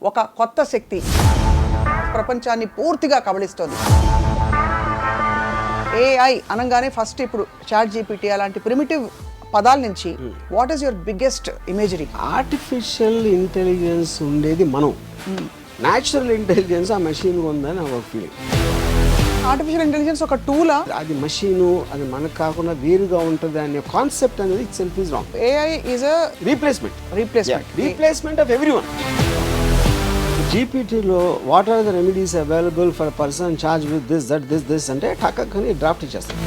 ఒక కొత్త శక్తి ప్రపంచాన్ని పూర్తిగా కబళిస్తోంది. ఏఐ అనగానే ఫస్ట్ ఇప్పుడు చాట్ జీపీటీ అలాంటి ప్రిమిటివ్ పదాల నుంచి what is your biggest imagery? Artificial intelligence ఉండేది మనం, న్యాచురల్ ఇంటెలిజెన్స్ ఆ మెషిన్ ఉందని నా ఒక ఫీలింగ్. ఆర్టిఫిషియల్ ఇంటెలిజెన్స్ ఒక టూలా? అది మెషిను, అది మనకు కాకుండా వేరుగా ఉంటుంది అనే కాన్సెప్ట్ అనేది itself is wrong. AI is a replacement of everyone. జీపీటీలో what are the remedies available for person charge with this అంటే టక్కని డ్రాఫ్ట్ ఇచ్చేస్తాం.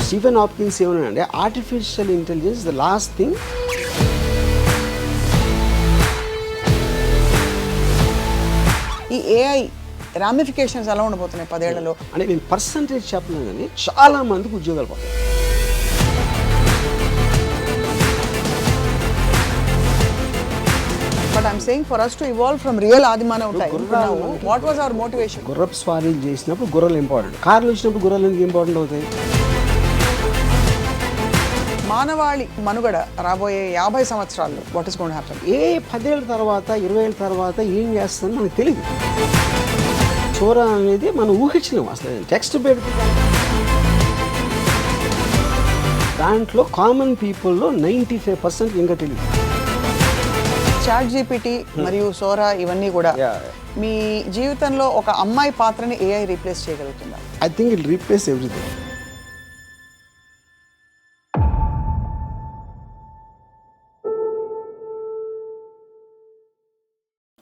స్టీఫెన్ హాప్కిన్స్ ఏమన్నాడంటే artificial intelligence the last thing. ఈ ఏఐ రామిఫికేషన్స్ ఎలా ఉండబోతున్నాయి 10 ఏళ్లలో? అంటే నేను పర్సంటేజ్ చెప్పలేను కానీ చాలా మందికి ఉద్యోగాలు పోతాయి. But I'm saying for us to evolve from real ఆదిమానవ time now, what was our motivation? గుర్రపు స్వారీలు చేసినప్పుడు గుర్రాలు ఇంపార్టెంట్, కార్లు వచ్చినప్పుడు గుర్రాలు ఎందుకు ఇంపార్టెంట్ అవుతాయి? మానవాళి మనుగడ రాబోయే 50 సంవత్సరాల్లో what is going to happen? 10 ఏళ్ళ తర్వాత 20 ఏళ్ళ తర్వాత ఏం చేస్తుందని మనకు తెలియదు. సోరా అనేది మనం ఊహించలేము. అసలు టెక్స్ట్ పెడితే దాంట్లో కామన్ పీపుల్లో 95% ఇంకా తెలియదు. చాట్ జీపీటీ మరియు సోరా ఇవన్నీ కూడా మీ జీవితంలో ఒక అమ్మాయి పాత్రని ఏఐ రీప్లేస్ చేయగలుగుతుందా? I think it replace everything.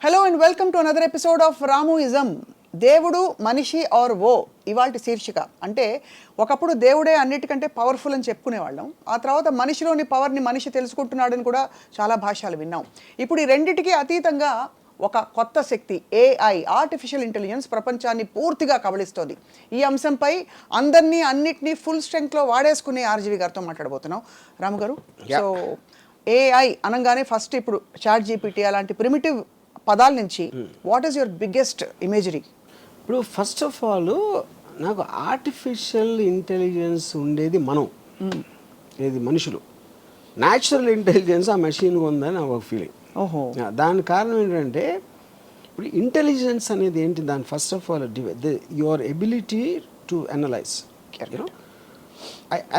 Hello and welcome to another episode of Ramuism. దేవుడు మనిషి ఆర్ ఓ ఇవాల్టి శీర్షిక. అంటే ఒకప్పుడు దేవుడే అన్నిటికంటే పవర్ఫుల్ అని చెప్పుకునేవాళ్ళం. ఆ తర్వాత మనిషిలోని పవర్ని మనిషి తెలుసుకుంటున్నాడని కూడా చాలా భాషలు విన్నాం. ఇప్పుడు ఈ రెండిటికి అతీతంగా ఒక కొత్త శక్తి ఏఐ, ఆర్టిఫిషియల్ ఇంటెలిజెన్స్ ప్రపంచాన్ని పూర్తిగా కబళిస్తోంది. ఈ అంశంపై అందరినీ అన్నిటినీ ఫుల్ స్ట్రెంగ్త్లో వాడేసుకునే ఆర్జీవి గారితో మాట్లాడబోతున్నాం. రాము గారు, సో ఏఐ అనగానే ఫస్ట్ ఇప్పుడు చాట్ జీపీటీ అలాంటి ప్రిమిటివ్ పదాల నుంచి what is your biggest imagery? ఇప్పుడు ఫస్ట్ ఆఫ్ ఆల్ నాకు ఆర్టిఫిషియల్ ఇంటెలిజెన్స్ ఉండేది మనం, ఏది మనుషులు, న్యాచురల్ ఇంటెలిజెన్స్ ఆ మెషిన్ ఉందని నా ఒక ఫీలింగ్. ఓహో, దాని కారణం ఏంటంటే ఇప్పుడు ఇంటెలిజెన్స్ అనేది ఏంటి? దాని first of all your ability to analyse.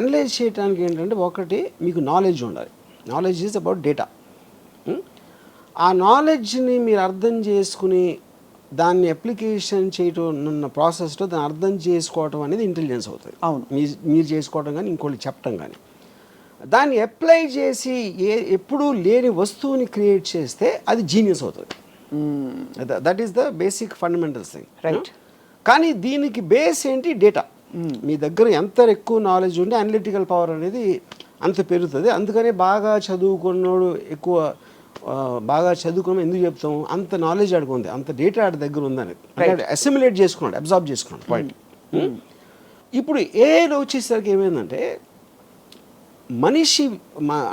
Analyse చేయడానికి ఏంటంటే ఒకటి మీకు నాలెడ్జ్ ఉండాలి. Knowledge is about data. ఆ నాలెడ్జ్ని మీరు అర్థం చేసుకుని దాన్ని అప్లికేషన్ చేయటం ఉన్న ప్రాసెస్లో దాన్ని అర్థం చేసుకోవటం అనేది ఇంటెలిజెన్స్ అవుతుంది. అవును, మీరు చేసుకోవటం కానీ ఇంకోటి చెప్పటం కానీ. దాన్ని అప్లై చేసి ఎప్పుడూ లేని వస్తువుని క్రియేట్ చేస్తే అది జీనియస్ అవుతుంది. That is the basic fundamentals thing, right? కానీ దీనికి బేస్ ఏంటి? డేటా. మీ దగ్గర ఎంత ఎక్కువ నాలెడ్జ్ ఉంటే అనలిటికల్ పవర్ అనేది అంత పెరుగుతుంది. అందుకనే బాగా చదువుకున్నోడు ఎక్కువ బాగా చదువుకోమని ఎందుకు చెప్తాము? అంత నాలెడ్జ్ ఆడుకుంది, అంత డేటా ఆడి దగ్గర ఉందని అసిమిలేట్ చేసుకున్నాడు, అబ్జార్బ్ చేసుకున్నాడు. పాయింట్. ఇప్పుడు ఏఐలో వచ్చేసరికి ఏమైందంటే మనిషి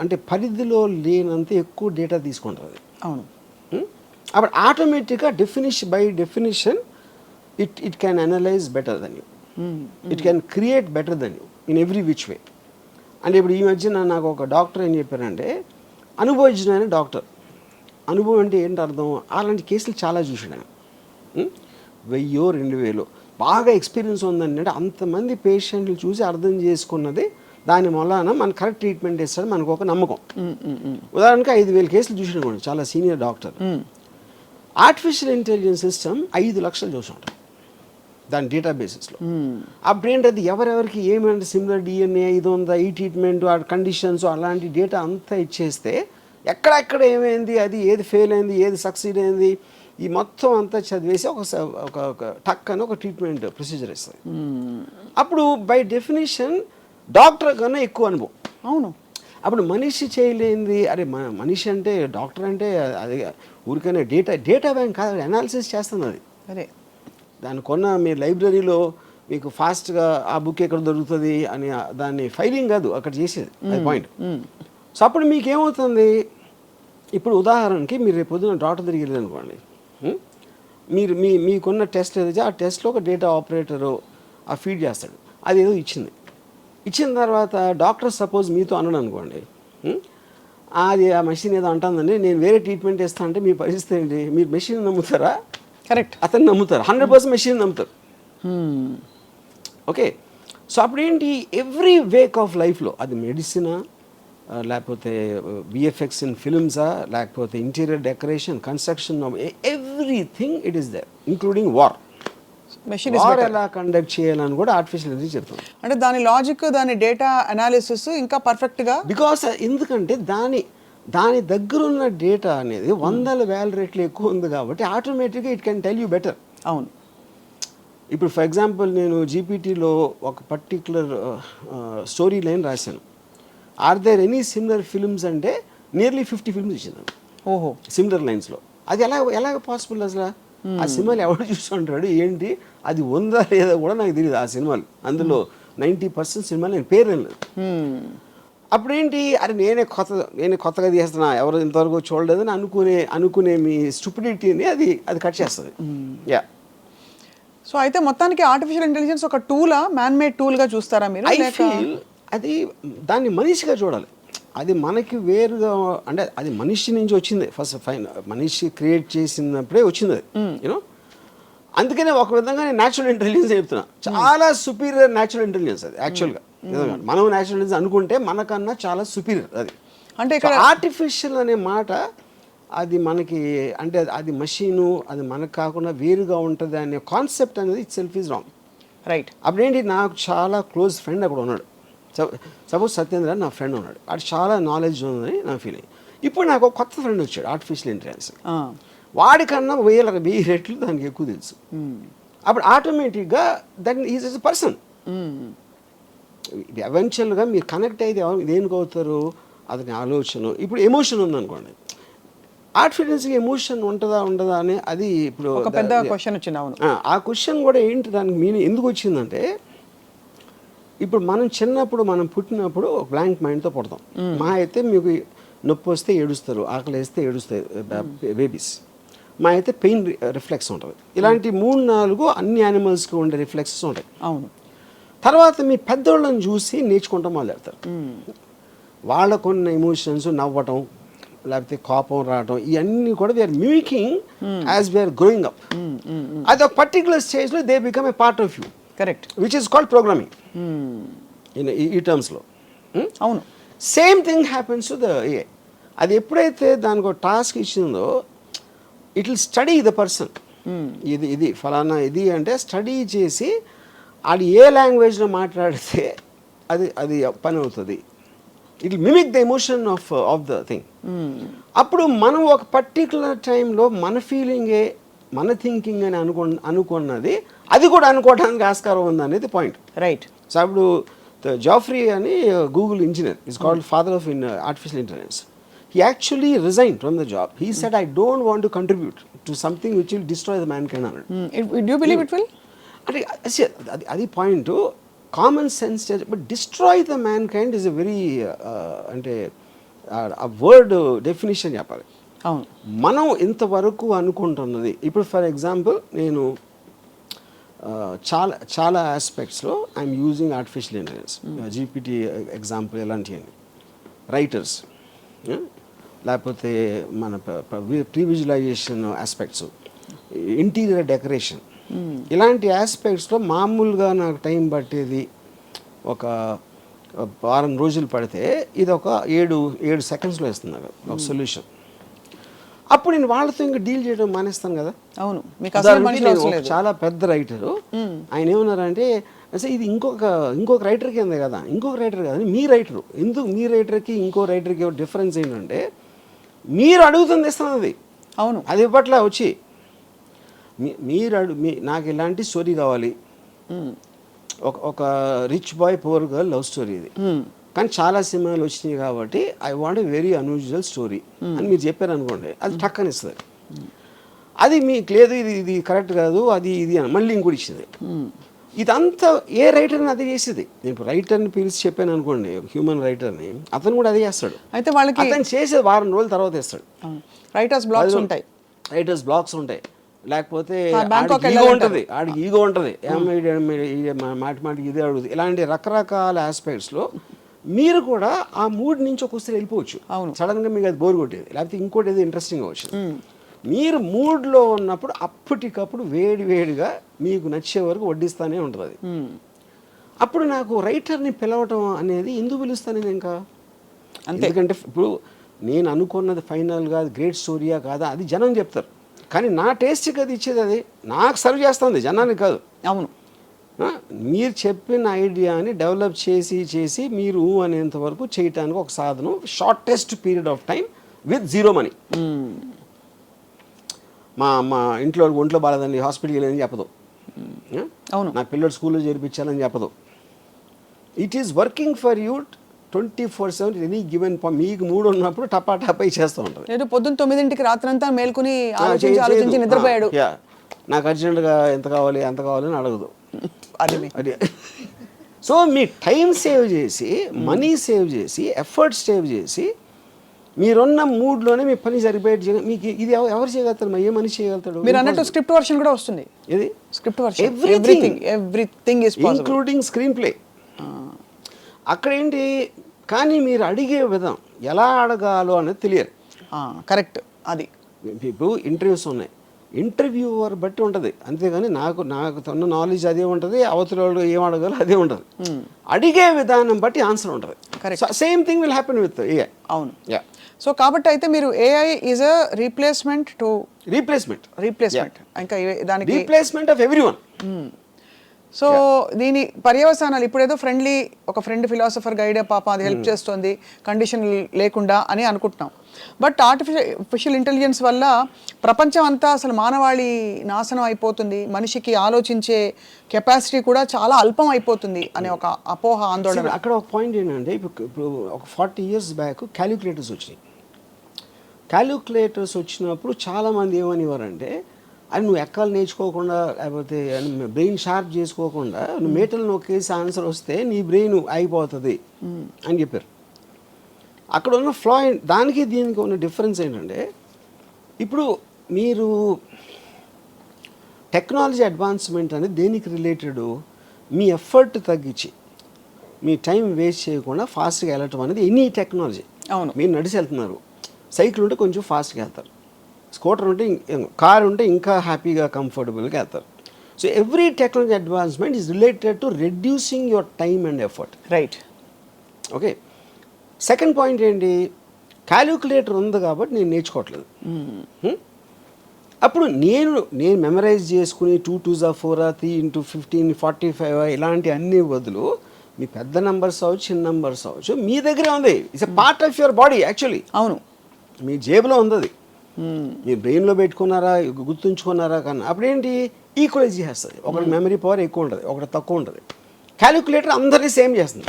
అంటే పరిధిలో లేనంత ఎక్కువ డేటా తీసుకుంటుంది. అవును. అప్పుడు ఆటోమేటిక్గా by definition it can analyse better then you, it can create better then you in every which way. అంటే ఇప్పుడు ఈ మధ్యన నాకు ఒక డాక్టర్ ఏం చెప్పారంటే, అనుభవజ్ఞుడైన డాక్టర్. అనుభవం అంటే ఏంటి అర్థం? అలాంటి కేసులు చాలా చూసాడు ఆయన. 1000-2000 బాగా ఎక్స్పీరియన్స్ ఉందండి. అంటే అంతమంది పేషెంట్లు చూసి అర్థం చేసుకున్నది దాని వలన మన కరెక్ట్ ట్రీట్మెంట్ ఇస్తాడు మనకు ఒక నమ్మకం. ఉదాహరణకి 5000 కేసులు చూసాడు కూడా చాలా senior doctor. Artificial intelligence system 5 లక్షలు చూసి ఉంటాం దాని డేటాబేసెస్లో. అప్పుడు ఏంటది ఎవరెవరికి ఏమంటే సిమిలర్ డిఎన్ఏ ఇది ఉందా, ఈ ట్రీట్మెంట్, ఆ కండిషన్స్, అలాంటి డేటా అంతా ఇచ్చేస్తే ఎక్కడెక్కడ ఏమైంది, అది ఏది ఫెయిల్ అయింది, ఏది సక్సీడ్ అయింది, ఈ మొత్తం అంతా చదివేసి ఒక టక్ అని ఒక ట్రీట్మెంట్ ప్రొసీజర్ ఇస్తుంది. అప్పుడు బై డెఫినేషన్ డాక్టర్ కన్నా ఎక్కువ అనుభవం. అవును. అప్పుడు మనిషి చేయలేంది. అరే మనిషి అంటే డాక్టర్ అంటే అది ఊరికైనా డేటా బ్యాంక్ కాదు, అనాలిసిస్ చేస్తుంది అది. అరే దాన్ని కొన్న మీ లైబ్రరీలో మీకు ఫాస్ట్గా ఆ బుక్ ఎక్కడ దొరుకుతుంది అని దాన్ని ఫైలింగ్ కాదు అక్కడ చేసేది, అది పాయింట్. సో అప్పుడు మీకేమవుతుంది? ఇప్పుడు ఉదాహరణకి మీరు రేపు పొద్దున డాక్టర్ దగ్గరికి వెళ్ళారు అనుకోండి, మీరు మీకున్న టెస్ట్ ఏదైతే ఆ టెస్ట్లో ఒక డేటా ఆపరేటరు ఆ ఫీడ్ చేస్తాడు, అది ఏదో ఇచ్చిన తర్వాత డాక్టర్ సపోజ్ మీతో అన్నాడు అనుకోండి, అది ఆ మెషిన్ ఏదో అంటుందండి, నేను వేరే ట్రీట్మెంట్ ఇస్తా అంటే మీ పరిస్థితి ఏంటి? మీరు మెషిన్ నమ్ముతారా, కరెక్ట్. అతను నమ్ముతారు? 100% మెషిన్ నమ్ముతారు. ఓకే, సో అప్పుడేంటి, ఎవ్రీ వేక్ ఆఫ్ లైఫ్లో అది మెడిసినా, లేకపోతే విఎఫ్ఎక్స్ ఇన్ ఫిల్మ్సా, లేకపోతే interior decoration, construction, everything it is there, including war. Machine war ఎలా కండక్ట్ చేయాలని కూడా ఆర్టిఫిషియల్ ఇంటెలిజెన్స్ చెప్తాం. అంటే దాని లాజిక్, దాని డేటా అనాలిసిస్ ఇంకా పర్ఫెక్ట్గా, బికాస్ ఎందుకంటే దాని దగ్గర ఉన్న డేటా అనేది 100,000 రెట్లు ఎక్కువ ఉంది కాబట్టి ఆటోమేటిక్గా it can tell you better. అవును. ఇప్పుడు ఫర్ ఎగ్జాంపుల్ నేను జీపీటీలో ఒక పర్టిక్యులర్ స్టోరీ లైన్ రాశాను. Are there any similar films అంటే నియర్లీ 50 ఫిల్మ్స్ ఇచ్చింది ఓహో, సిమిలర్ లైన్స్లో. అది ఎలాగ పాసిబుల్ అసలు? ఆ సినిమాలు ఎవరు చూస్తుంటాడు ఏంటి, అది ఉందా లేదా కూడా నాకు తెలియదు. ఆ సినిమాలు అందులో 90% సినిమాలు నేను పేరు లేదు. అప్పుడేంటి, అరే నేనే కొత్తగా తీస్తున్నా, ఎవరు ఇంతవరకు చూడలేదని అనుకునే మీ స్టూపిడిటీని అది కట్ చేస్తుంది. యా. సో అయితే మొత్తానికి ఆర్టిఫిషియల్ ఇంటెలిజెన్స్ ఒక టూలా, మ్యాన్ మేడ్ టూల్గా చూస్తారా మీరు? ఐ ఫీల్ అది దాన్ని మనిషిగా చూడాలి. అది మనకి వేరుగా, అంటే అది మనిషి నుంచి వచ్చింది ఫస్ట్ ఫైన్, మనిషి క్రియేట్ చేసినప్పుడే వచ్చింది అది, యూనో. అందుకనే ఒక విధంగా నేను న్యాచురల్ ఇంటెలిజెన్స్ చెప్తున్నా, చాలా సుపీరియర్ న్యాచురల్ ఇంటెలిజెన్స్ అది యాక్చువల్గా. మనం న్యాచురల్ ఇంటెలిజెన్స్ అనుకుంటే మనకన్నా చాలా సుపీరియర్ అది. అంటే ఇక్కడ ఆర్టిఫిషియల్ అనే మాట అది మనకి, అంటే అది మషీను, అది మనకు కాకుండా వేరుగా ఉంటుంది అనే కాన్సెప్ట్ అనేది itself is wrong. Right. అప్పుడేంటి, నాకు చాలా క్లోజ్ ఫ్రెండ్ అక్కడ ఉన్నాడు. సపోజ్ సత్యేంద్ర నా ఫ్రెండ్ ఉన్నాడు, అది చాలా నాలెడ్జ్ ఉందని నా ఫీలింగ్. ఇప్పుడు నాకు ఒక కొత్త ఫ్రెండ్ వచ్చాడు ఆర్టిఫిషియల్ ఇంటెలిజెన్స్, వాడికన్నా 1000 రెట్లు దానికి ఎక్కువ తెలుసు. అప్పుడు ఆటోమేటిక్గా దట్ ఈజ్ ఎ పర్సన్. ఎవెన్చువల్గా మీరు కనెక్ట్ అయితే దేనికి అవుతారు, అతని ఆలోచన. ఇప్పుడు ఎమోషన్ ఉందనుకోండి, ఆర్టిఫిషియల్స్కి ఎమోషన్ ఉంటుందా ఉండదా అని అది ఇప్పుడు ఒక పెద్ద క్వశ్చన్ వచ్చింది. అవును, ఆ క్వశ్చన్ కూడా ఏంటి, దానికి మీనింగ్ ఎందుకు వచ్చిందంటే, ఇప్పుడు మనం పుట్టినప్పుడు ఒక బ్లాంక్ మైండ్తో పుడతాం. మా అయితే మీకు నొప్పి వస్తే ఏడుస్తారు, ఆకలి వేస్తే ఏడుస్తాయి బేబీస్. మా అయితే పెయిన్ రిఫ్లెక్స్ ఉంటుంది. ఇలాంటి 3-4 అన్ని యానిమల్స్కి ఉండే రిఫ్లెక్సెస్ ఉంటాయి. అవును. తర్వాత మీ పెద్దోళ్ళని చూసి నేర్చుకుంటాం మొదలెడతారు. వాళ్ళకున్న ఎమోషన్స్, నవ్వటం, లేకపోతే కోపం రావటం, ఇవన్నీ కూడా we're mimicking as we're growing up. అది ఒక పర్టికులర్ స్టేజ్లో they become a part of you. Correct. Which is called programming ఈ టర్మ్స్లో. అవును. Same thing happens to the AI. అది ఎప్పుడైతే దానికి ఒక టాస్క్ ఇచ్చిందో, it will study the person. ఇది ఫలానా ఇది అంటే స్టడీ చేసి అది ఏ లాంగ్వేజ్లో మాట్లాడితే అది పని అవుతుంది. It will mimic the emotion of the thing. అప్పుడు మనం ఒక పర్టికులర్ టైంలో మన ఫీలింగే మన థింకింగ్ అని అనుకున్నది అది కూడా అనుకోవడానికి ఆస్కారం ఉంది అనేది పాయింట్. రైట్. సో అప్పుడు జాఫ్రీ అని Google engineer is called father of artificial intelligence. He actually resigned from the job. He said, I don't want to contribute to something which will destroy the mankind. Do you believe it will? అది point. Common sense, but destroy the man kind is a very, అంటే ఆ word definition చెప్పాలి. అవును. మనం ఇంతవరకు అనుకుంటున్నది, ఇప్పుడు for example నేను చాలా ఆస్పెక్ట్స్లో I'm using artificial intelligence, GPT example ఇలాంటివన్నీ. రైటర్స్, లేకపోతే మన pre visualisation aspects, interior decoration, ఇలాంటి ఆస్పెక్ట్స్లో మామూలుగా నాకు టైం పట్టేది ఒక వారం రోజులు పడితే ఇది ఒక 7 సెకండ్స్లో ఇస్తుంది నాకు ఒక సొల్యూషన్. అప్పుడు నేను వాళ్ళతో ఇంకా డీల్ చేయడం మానేస్తాను కదా. అవును. మీకు అసలు మనిషి అవసరం లేదు. చాలా పెద్ద రైటరు, ఆయన ఏమన్నారంటే, అసలు ఇది ఇంకొక రైటర్ కింద కదా, ఇంకొక రైటర్ కదా, మీ రైటరు ఎందుకు, మీ రైటర్కి ఇంకో రైటర్కి డిఫరెన్స్ ఏంటంటే మీరు అడుగుతుంది ఇస్తున్నది. అవును. అది ఇప్పట్లో వచ్చి నాకు ఇలాంటి స్టోరీ కావాలి, ఒక rich boy poor girl love story ఇది, కానీ చాలా సినిమాలు వచ్చినాయి కాబట్టి I want a very unusual story అని మీరు చెప్పారు అనుకోండి, అది టక్కని ఇస్తుంది. అది మీకు లేదు, ఇది కరెక్ట్ కాదు, అది ఇది అని మళ్ళీ ఇంకోటి ఇచ్చింది. ఇదంతా ఏ రైటర్ని అదే చేసేది. నేను ఇప్పుడు రైటర్ని పిలిచి చెప్పాను అనుకోండి, హ్యూమన్ రైటర్ని, అతను కూడా అదే చేస్తాడు. అయితే వాళ్ళకి అతను చేసేది వారం రోజుల తర్వాత ఇస్తాడు. రైటర్స్ బ్లాక్స్ ఉంటాయి, లేకపోతే ఈగో ఉంటుంది, ఆడికి ఈగో ఉంటుంది, మాటికి ఇదే అడుగుతుంది. ఇలాంటి రకరకాల ఆస్పెక్ట్స్లో మీరు కూడా ఆ మూడ్ నుంచి ఒక్కొక్కసారి వెళ్ళిపోవచ్చు. అవును. సడన్గా మీకు అది బోర్ కొట్టేది, లేకపోతే ఇంకోటి ఏదో ఇంట్రెస్టింగ్ అవచ్చు. మీరు మూడ్లో ఉన్నప్పుడు అప్పటికప్పుడు వేడిగా మీకు నచ్చే వరకు వడ్డిస్తానే ఉంటుంది అది. అప్పుడు నాకు రైటర్ని పిలవటం అనేది ఎందుకు పిలుస్తాను నేను ఇంకా, ఎందుకంటే ఇప్పుడు నేను అనుకున్నది ఫైనల్గా గ్రేట్ స్టోరీయా కాదా అది జనం చెప్తారు, కానీ నా టేస్ట్కి అది ఇచ్చేది అది నాకు సర్వ్ చేస్తుంది, జనానికి కాదు. అవును. మీరు చెప్పిన ఐడియాని డెవలప్ చేసి మీరు అనేంత వరకు చేయటానికి ఒక సాధనం, shortest period of time with zero money. మా ఇంట్లో ఒంట్లో బాగాలేదండి హాస్పిటల్కి వెళ్ళని చెప్పదు, అవును, నా పిల్లలు స్కూల్లో చేర్పించాలని చెప్పదు. It is working for you 24/7 any given. మీకు మూడు ఉన్నప్పుడు టపా చేస్తూ ఉంటుంది. లేదు పొద్దున్న 9ంటికి రాత్రంతా మేల్కొని ఆలోచించి నిద్రపోయాడు. నాకు అర్జెంటుగా ఎంత కావాలి అంత కావాలని అడగదు. అది సో మీ టైం సేవ్ చేసి, మనీ సేవ్ చేసి, ఎఫర్ట్ సేవ్ చేసి, మీరున్న మూడ్లోనే మీ పని సరిపోయేది. మీకు ఇది ఎవరు చేయగలుగుతారు, ఏ మనిషి చేయగలుగుతాడు? మీరు అన్నట్టు స్క్రిప్ట్ వర్షన్ కూడా వస్తుంది. ఇది script version, everything is possible, including screen play. అక్కడ ఏంటి, కానీ మీరు అడిగే విధం ఎలా అడగాలో అనేది తెలియదు. కరెక్ట్. అది ఇప్పుడు ఇంటర్వ్యూస్ ఉన్నాయి, ఇంటర్వ్యూవర్ బట్టి ఉంటుంది, అంతేగాని నాకు తన నాలెడ్జ్ అదే ఉంటుంది, అవతల వాళ్ళు ఏం అడగాలో అదే ఉంటుంది. అడిగే విధానం బట్టి ఆన్సర్ ఉంటుంది. Same thing will happen with AI. అవును. సో కాబట్టి అయితే మీరు ఏఐ ఈజ్ అ రీప్లేస్మెంట్ ఇంకా దానికి రీప్లేస్మెంట్ ఆఫ్ ఎవ్రీవన్. సో దీని పర్యవసానాలు ఇప్పుడేదో ఒక ఫ్రెండ్ ఫిలాసఫర్ గైడ్ పాప అది హెల్ప్ చేస్తుంది కండిషన్ లేకుండా అని అనుకుంటున్నాం. బట్ ఆర్టిఫిషియల్ ఇంటెలిజెన్స్ వల్ల ప్రపంచం అంతా అసలు మానవాళి నాశనం అయిపోతుంది, మనిషికి ఆలోచించే కెపాసిటీ కూడా చాలా అల్పం అయిపోతుంది అనే ఒక అపోహ, ఆందోళన. అక్కడ ఒక పాయింట్ ఏంటంటే, ఇప్పుడు ఒక 40 years బ్యాక్ క్యాలిక్యులేటర్స్ వచ్చినాయి. క్యాలిక్యులేటర్స్ వచ్చినప్పుడు చాలామంది ఏమనేవారంటే, అది నువ్వు ఎక్కాలు నేర్చుకోకుండా, లేకపోతే బ్రెయిన్ షార్ప్ చేసుకోకుండా నువ్వు మేటలు నొక్కేసి ఆన్సర్ వస్తే నీ బ్రెయిన్ అయిపోతుంది అని చెప్పారు. అక్కడ ఉన్న ఫ్లా, దానికి దీనికి ఉన్న డిఫరెన్స్ ఏంటంటే, ఇప్పుడు మీరు టెక్నాలజీ అడ్వాన్స్మెంట్ అనేది దేనికి రిలేటెడ్, మీ ఎఫర్ట్ తగ్గించి మీ టైం వేస్ట్ చేయకుండా ఫాస్ట్గా వెళ్ళటం అనేది ఎనీ టెక్నాలజీ. అవును. మీరు నడిచి వెళ్తున్నారు, సైకిల్ ఉంటే కొంచెం ఫాస్ట్గా వెళ్తారు, స్కూటర్ ఉంటే, కార్ ఉంటే ఇంకా హ్యాపీగా కంఫర్టబుల్గా వెళ్తారు. So every technology advancement is related to reducing your time and effort. Right. Okay. Second point ఏంటి, క్యాలిక్యులేటర్ ఉంది కాబట్టి నేను నేర్చుకోవట్లేదు. అప్పుడు నేను మెమరైజ్ చేసుకుని 2 2s 4 3 × 15 45 ఇలాంటి అన్ని బదులు మీ పెద్ద నెంబర్స్ అవ్వచ్చు, చిన్న నెంబర్స్ అవ్వచ్చు, మీ దగ్గరే ఉంది. It's a part of your body actually. అవును, మీ జేబులో ఉంది అది. మీరు బ్రెయిన్లో పెట్టుకున్నారా, గుర్తుంచుకున్నారా కన్నా అప్పుడేంటి ఈక్వలైజ్ చేస్తుంది. ఒకటి మెమరీ పవర్ ఎక్కువ ఉంటుంది, ఒకటి తక్కువ ఉంటుంది. క్యాలిక్యులేటర్ అందరినీ సేమ్ చేస్తుంది.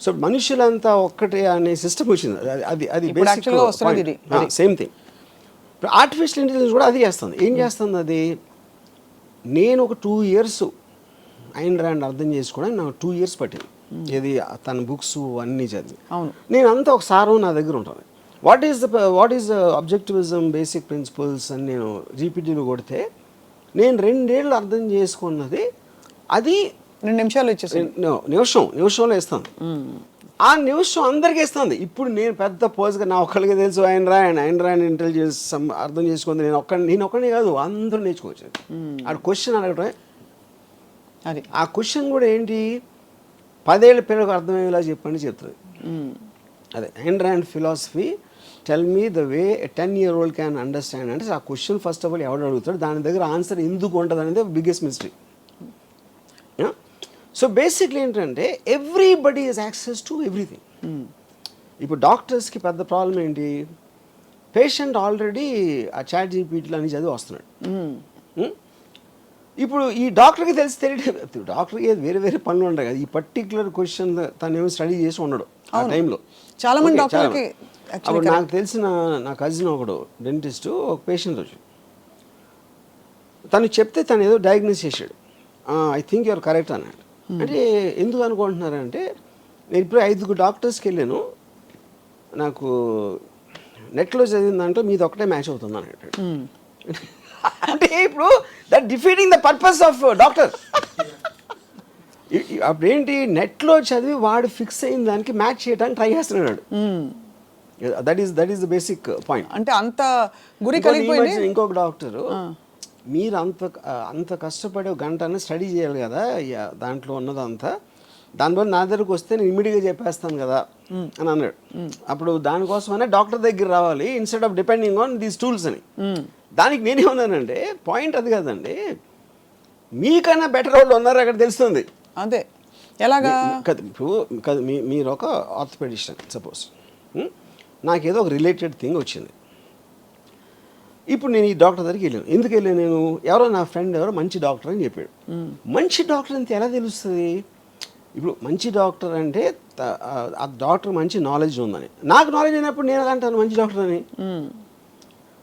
సో మనుషులంతా ఒక్కటే అనే సిస్టమ్ వచ్చింది. అది సేమ్ థింగ్. ఇప్పుడు ఆర్టిఫిషియల్ ఇంటెలిజెన్స్ కూడా అది చేస్తుంది. ఏం చేస్తుంది అది, నేను ఒక 2 years ఐన్ ర్యాండ్ అర్థం చేసుకోవడానికి నాకు 2 years పట్టింది. ఇది తన బుక్స్ అన్నీ చదివి. నేను అంతా ఒక సారం నా దగ్గర ఉంటుంది. What is the objectivism, basic principles అని నేను జీపీటీలో కొడితే నేను 2 ఏళ్ళు అర్థం చేసుకున్నది అది 2 నిమిషాలు ఇచ్చేసి నిమిషంలో ఇస్తాను. ఆ నిమిషం అందరికీ ఇస్తుంది. ఇప్పుడు నేను పెద్ద పోజ్గా నా ఒక్కరికి తెలుసు ఐన్ ర్యాండ్ ఇంటెలిజెన్స్ అర్థం చేసుకుంది, నేను ఒక్కడే కాదు అందరూ నేర్చుకోవచ్చు. ఆ క్వశ్చన్ అడగటమే, అది ఆ క్వశ్చన్ కూడా ఏంటి, 10 ఏళ్ళ పిల్లలకు అర్థమయ్యేలా చెప్పండి చెప్తుంది. అదే Ayn Rand philosophy, tell me the way a 10-year-old can understand. అంటే ఆ క్వశ్చన్ ఫస్ట్ ఆఫ్ ఆల్ ఎవడు అడుగుతాడు, దాని దగ్గర ఆన్సర్ ఎందుకు ఉంటుంది అనేది బిగ్గెస్ట్ మిస్టరీ. సో బేసిక్లీ ఏంటంటే everybody is access to everything. ఇప్పుడు డాక్టర్స్కి పెద్ద ప్రాబ్లం ఏంటి, పేషెంట్ ఆల్రెడీ ఆ చాట్ జీపీటీలో అని చదివి వస్తున్నాడు. ఇప్పుడు ఈ డాక్టర్కి తెలియదు, డాక్టర్కి వేరే వేరే పనులు ఉంటాయి కదా, ఈ పర్టికులర్ క్వశ్చన్ తను ఏమో స్టడీ చేసి ఉండడు ఆ టైంలో. చాలా మంది డాక్టర్కి అప్పుడు నాకు తెలిసిన నా కజిన్ ఒకడు డెంటిస్ట్, ఒక పేషెంట్ వచ్చి తను చెప్తే తను ఏదో డయాగ్నోస్ చేశాడు. ఐ థింక్ యూఆర్ కరెక్ట్ అన్నాడు. అంటే ఎందుకు అనుకుంటున్నారంటే, నేను ఇప్పుడు 5 డాక్టర్స్కి వెళ్ళాను, నాకు నెట్లో చదివిన దాంట్లో మీది ఒకటే మ్యాచ్ అవుతుంది అన్నాడు. అంటే ఇప్పుడు that defeating the purpose of doctor. అప్పుడు ఏంటి, నెట్లో చదివి వాడు ఫిక్స్ అయిన దానికి మ్యాచ్ చేయడానికి ట్రై చేస్తున్నాడు. That is the basic point. అంటే అంత గురి కలిగిపోయింది. ఇంకొక డాక్టరు, మీరు అంత కష్టపడి ఒక గంట స్టడీ చేయాలి కదా దాంట్లో ఉన్నదంతా, దానివల్ల నా దగ్గరకు వస్తే నేను ఇమీడియట్గా చెప్పేస్తాను కదా అని అన్నాడు. అప్పుడు దానికోసమైనా డాక్టర్ దగ్గర రావాలి instead of depending on these tools అని. దానికి నేనేమన్నానంటే, పాయింట్ అది కదండి, మీకన్నా బెటర్ వాళ్ళు ఉన్నారు అక్కడ తెలుస్తుంది. అదే ఎలాగా ఇప్పుడు మీరు ఒక ఆర్థోపెడిషన్ సపోజ్, నాకేదో ఒక రిలేటెడ్ థింగ్ వచ్చింది. ఇప్పుడు నేను ఈ డాక్టర్ దగ్గరికి వెళ్ళాను. ఎందుకు వెళ్ళాను నేను, ఎవరో నా ఫ్రెండ్ ఎవరో మంచి డాక్టర్ అని చెప్పాడు. మంచి డాక్టర్ అంతే ఎలా తెలుస్తుంది? ఇప్పుడు మంచి డాక్టర్ అంటే ఆ డాక్టర్ మంచి నాలెడ్జ్ ఉందని, నాకు నాలెడ్జ్ అయినప్పుడు నేను ఎలా అంటాను మంచి డాక్టర్ అని?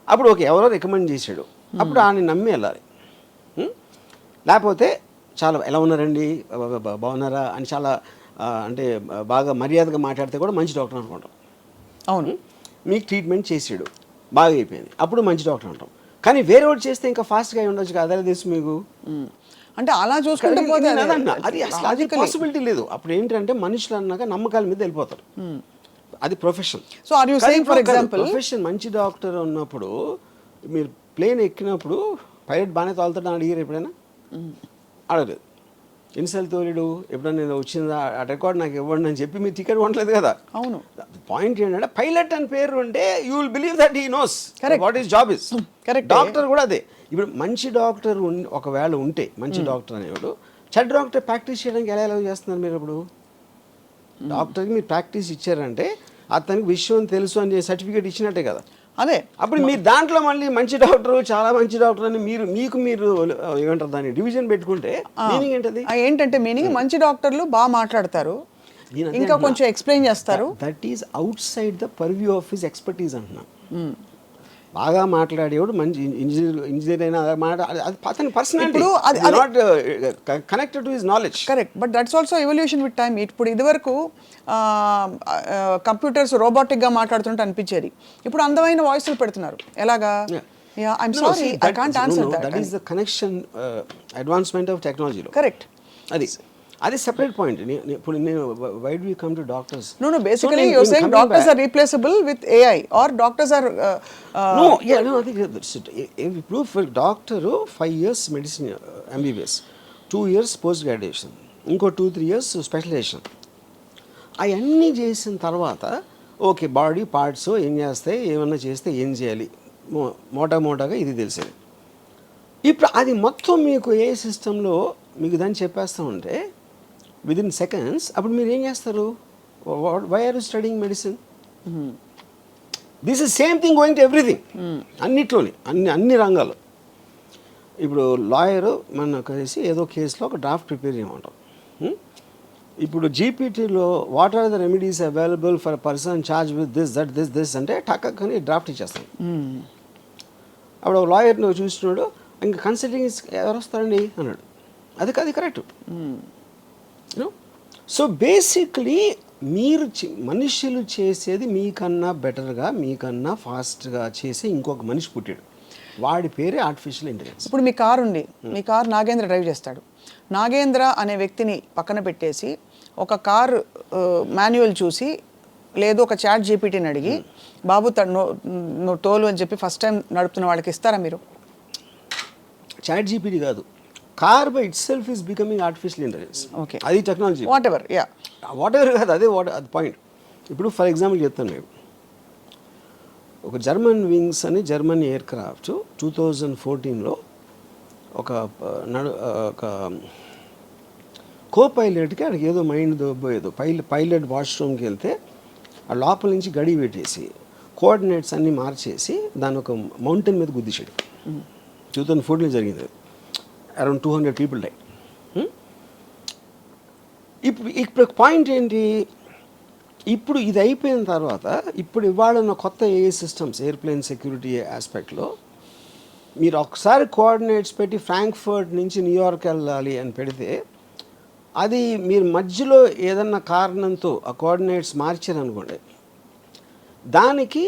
అప్పుడు ఎవరో రికమెండ్ చేశాడు, అప్పుడు ఆయన నమ్మి వెళ్ళాలి. లేకపోతే చాలా ఎలా ఉన్నారండి, బాగున్నారా అని చాలా అంటే బాగా మర్యాదగా మాట్లాడితే కూడా మంచి డాక్టర్ అనుకుంటాం. అవును, మీకు ట్రీట్మెంట్ చేసాడు, బాగా అయిపోయింది, అప్పుడు మంచి డాక్టర్ అంటాం. కానీ వేరే వాడు చేస్తే ఇంకా ఫాస్ట్గా ఉండొచ్చు కదా, అదే తెలుసు మీకు. అంటే అలా చూసుకుంటే పోతే అది అసలు అది పాసిబిలిటీ లేదు. అప్పుడు ఏంటంటే మనుషులు అన్నాక నమ్మకాల మీద వెళ్ళిపోతారు. అది profession. So are you saying for example profession మంచి డాక్టర్ ఉన్నప్పుడు మీరు ప్లేన్ ఎక్కినప్పుడు పైలట్ బాగానే తోలుతాడు అడిగారు ఎప్పుడైనా? అడగలేదు. ఎన్నిసార్లు తోలేడు? ఎప్పుడైనా నేను వచ్చిందా ఆ రికార్డ్ నాకు ఇవ్వండి అని చెప్పి మీరు టికెట్ కొనలేదు కదా. అవును. పాయింట్ ఏంటంటే పైలట్ అని పేరు ఉంటే you will believe that he knows what is job is. Correct. Doctor కూడా అదే. ఇప్పుడు మంచి డాక్టర్ ఒకవేళ ఉంటే, మంచి డాక్టర్ అనేవాడు చెడ్డ డాక్టర్ ప్రాక్టీస్ చేయడానికి ఎలా చేస్తున్నారు మీరు? ఇప్పుడు డాక్టర్కి మీరు ప్రాక్టీస్ ఇచ్చారంటే అతనికి విషయం తెలుసు అని సర్టిఫికేట్ ఇచ్చినట్టే కదా. అదే. అప్పుడు మీరు దాంట్లో మళ్ళీ మంచి డాక్టర్, చాలా మంచి డాక్టర్ అని మీరు ఏమంటారు దాన్ని డివిజన్ పెట్టుకుంటే మీనింగ్ ఏంటది? ఏంటంటే మీనింగ్ మంచి డాక్టర్లు బాగా మాట్లాడతారు, ఇంకా కొంచెం ఎక్స్ప్లెయిన్ చేస్తారు. That is out side the purview of his expertise అంటున్నా. బాగా మాట్లాడేవాడు మంచి ఇంజనీర్ అయినా అతని personality not connected to his knowledge. Correct. But that's also evolution with time. ఇప్పుడు ఇదివరకు కంప్యూటర్స్ రోబోటిక్గా మాట్లాడుతుంటే అనిపించేది, ఇప్పుడు అందమైన వాయిస్లు పెడుతున్నారు. ఎలాగా? I'm sorry I can't answer that. That is the connection advancement of టెక్నాలజీలో. కరెక్ట్. అది సెపరేట్ పాయింట్. ఇప్పుడు నేను why do you come to doctors? No, basically you're saying doctors are replaceable with AI or doctors are no, I think ఇప్పుడు for doctor 5 years medicine MBBS, 2 years post graduation, ఇంకో 2-3 years specialisation. అవన్నీ చేసిన తర్వాత okay body parts ఏం చేస్తాయి, ఏమన్నా చేస్తే ఏం చేయాలి, మోటాగా ఇది తెలిసేది. ఇప్పుడు అది మొత్తం మీకు ఏ సిస్టంలో మీకు దాన్ని చెప్పేస్తూ ఉంటే విదిన్ సెకండ్స్, అప్పుడు మీరు ఏం చేస్తారు? Why are you studying medicine? This is same thing going to everything. అన్నిట్లోని అన్ని రంగాలు. ఇప్పుడు లాయరు మన కలిసి ఏదో కేసులో ఒక డ్రాఫ్ట్ ప్రిపేర్ చేయమంటాం. ఇప్పుడు జీపీటీలో what are the remedies available for person charge with this అంటే టక్కని డ్రాఫ్ట్ ఇచ్చేస్తాం. అప్పుడు ఒక లాయర్ నువ్వు చూస్తున్నాడు, ఇంకా కన్సల్టింగ్ ఎవరు వస్తారండి అన్నాడు. అది కరెక్ట్. సో బేసిక్లీ మీరు మనుషులు చేసేది మీకన్నా బెటర్గా, మీకన్నా ఫాస్ట్గా చేసే ఇంకొక మనిషి పుట్టాడు, వాడి పేరే ఆర్టిఫిషియల్ ఇంటెలిజెన్స్. ఇప్పుడు మీ కారు ఉంది, మీ కారు నాగేంద్ర డ్రైవ్ చేస్తాడు. నాగేంద్ర అనే వ్యక్తిని పక్కన పెట్టేసి ఒక కారు మాన్యువల్ చూసి లేదు ఒక చాట్ జీపీటీని అడిగి బాబు నువ్వు తోలు అని చెప్పి ఫస్ట్ టైం నడుపుతున్న వాళ్ళకి ఇస్తారా మీరు? చాట్ జీపీటీ కాదు, car by it self is becoming artificial intelligence. Okay, అది టెక్నాలజీ. వాట్ ఎవర్ కాదు, అది పాయింట్. ఇప్పుడు ఫర్ ఎగ్జాంపుల్ చెప్తాను నేను, ఒక జర్మన్ వింగ్స్ అని జర్మన్ ఎయిర్ క్రాఫ్ట్ 2014లో ఒక కో పైలట్కి అక్కడికి ఏదో మైండ్ దొబ్బోయేదో పైలట్ వాష్రూమ్కి వెళ్తే ఆ లోపల నుంచి గడి పెట్టేసి కోఆర్డినేట్స్ అన్నీ మార్చేసి దాన్ని ఒక మౌంటైన్ మీద గుద్దించాడు. 2014లో జరిగింది. Around 200 people die. ఇప్పుడు పాయింట్ ఏంటి, ఇప్పుడు ఇది అయిపోయిన తర్వాత ఇప్పుడు ఇవాళ ఉన్న కొత్త ఏఐ సిస్టమ్స్ ఎయిర్ప్లేన్ సెక్యూరిటీ ఆస్పెక్ట్లో మీరు ఒకసారి కోఆర్డినేట్స్ పెట్టి ఫ్రాంక్ఫర్ట్ నుంచి న్యూయార్క్ వెళ్ళాలి అని పెడితే అది మీరు మధ్యలో ఏదన్నా కారణంతో ఆ కోఆర్డినేట్స్ మార్చారనుకోండి, దానికి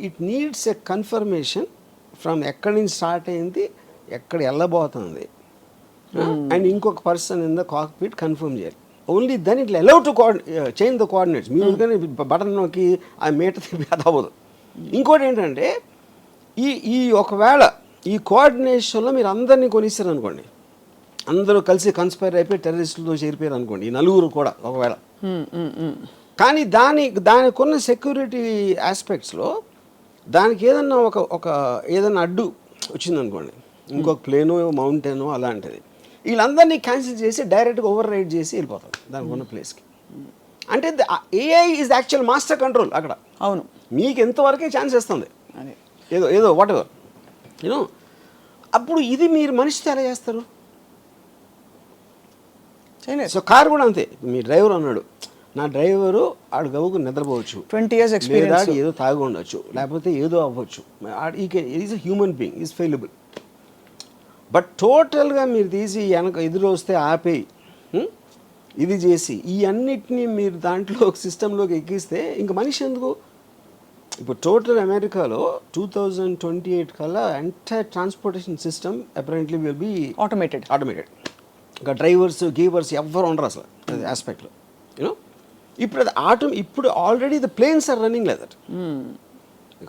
it needs a confirmation from ఎక్కడి నుంచి స్టార్ట్ అయింది, ఎక్కడ వెళ్ళబోతుంది, అండ్ ఇంకొక person in the cockpit confirm చేయాలి. Only then it allow to change the coordinates. మీరు కానీ బటన్ నొక్కి ఆ మీటర్ తిప్పి అది అవ్వదు. ఇంకోటి ఏంటంటే ఈ ఒకవేళ ఈ కోఆర్డినేషన్లో మీరు అందరినీ కొనిస్తారు అనుకోండి, అందరూ కలిసి కన్స్పైర్ అయిపోయి టెర్రరిస్టులతో చేరిపోయారు అనుకోండి, ఈ నలుగురు కూడా ఒకవేళ. కానీ దానికి ఉన్న సెక్యూరిటీ ఆస్పెక్ట్స్లో దానికి ఏదన్నా ఒక ఏదన్నా అడ్డు వచ్చిందనుకోండి, ఇంకొక ప్లేనో మౌంటైనో అలాంటిది, వీళ్ళందరినీ క్యాన్సిల్ చేసి డైరెక్ట్గా ఓవర్ రైడ్ చేసి వెళ్ళిపోతారు దానికి ఉన్న ప్లేస్కి. అంటే AI is actual master control అక్కడ. అవును, మీకు ఎంతవరకే ఛాన్స్ ఇస్తుంది, ఏదో వాట్ ఎవర్ యూనో. అప్పుడు ఇది మీరు మనిషితో ఎలా చేస్తారు? సో కార్ కూడా అంతే. మీ డ్రైవర్ అన్నాడు, నా డ్రైవరు ఆడు గవ్వుకు నిద్రపోవచ్చు, 20 years లేదా experience, ఏదో తాగి ఉండొచ్చు, లేకపోతే ఏదో అవ్వచ్చు, is a human being, is fallible. But టోటల్గా మీరు తీసి వెనక ఎదురు వస్తే ఆపేయి, ఇది చేసి ఈ అన్నిటినీ మీరు దాంట్లో ఒక సిస్టంలోకి ఎక్కిస్తే ఇంక మనిషి ఎందుకు? ఇప్పుడు టోటల్ అమెరికాలో 2028 కల్లా entire transportation system apparently will be automated. ఇంకా డ్రైవర్స్ గీవర్స్ ఎవ్వరు ఉండరు అసలు అది ఆస్పెక్ట్లో, యూనో. ఇప్పుడు అది ఇప్పుడు already the planes are running like that.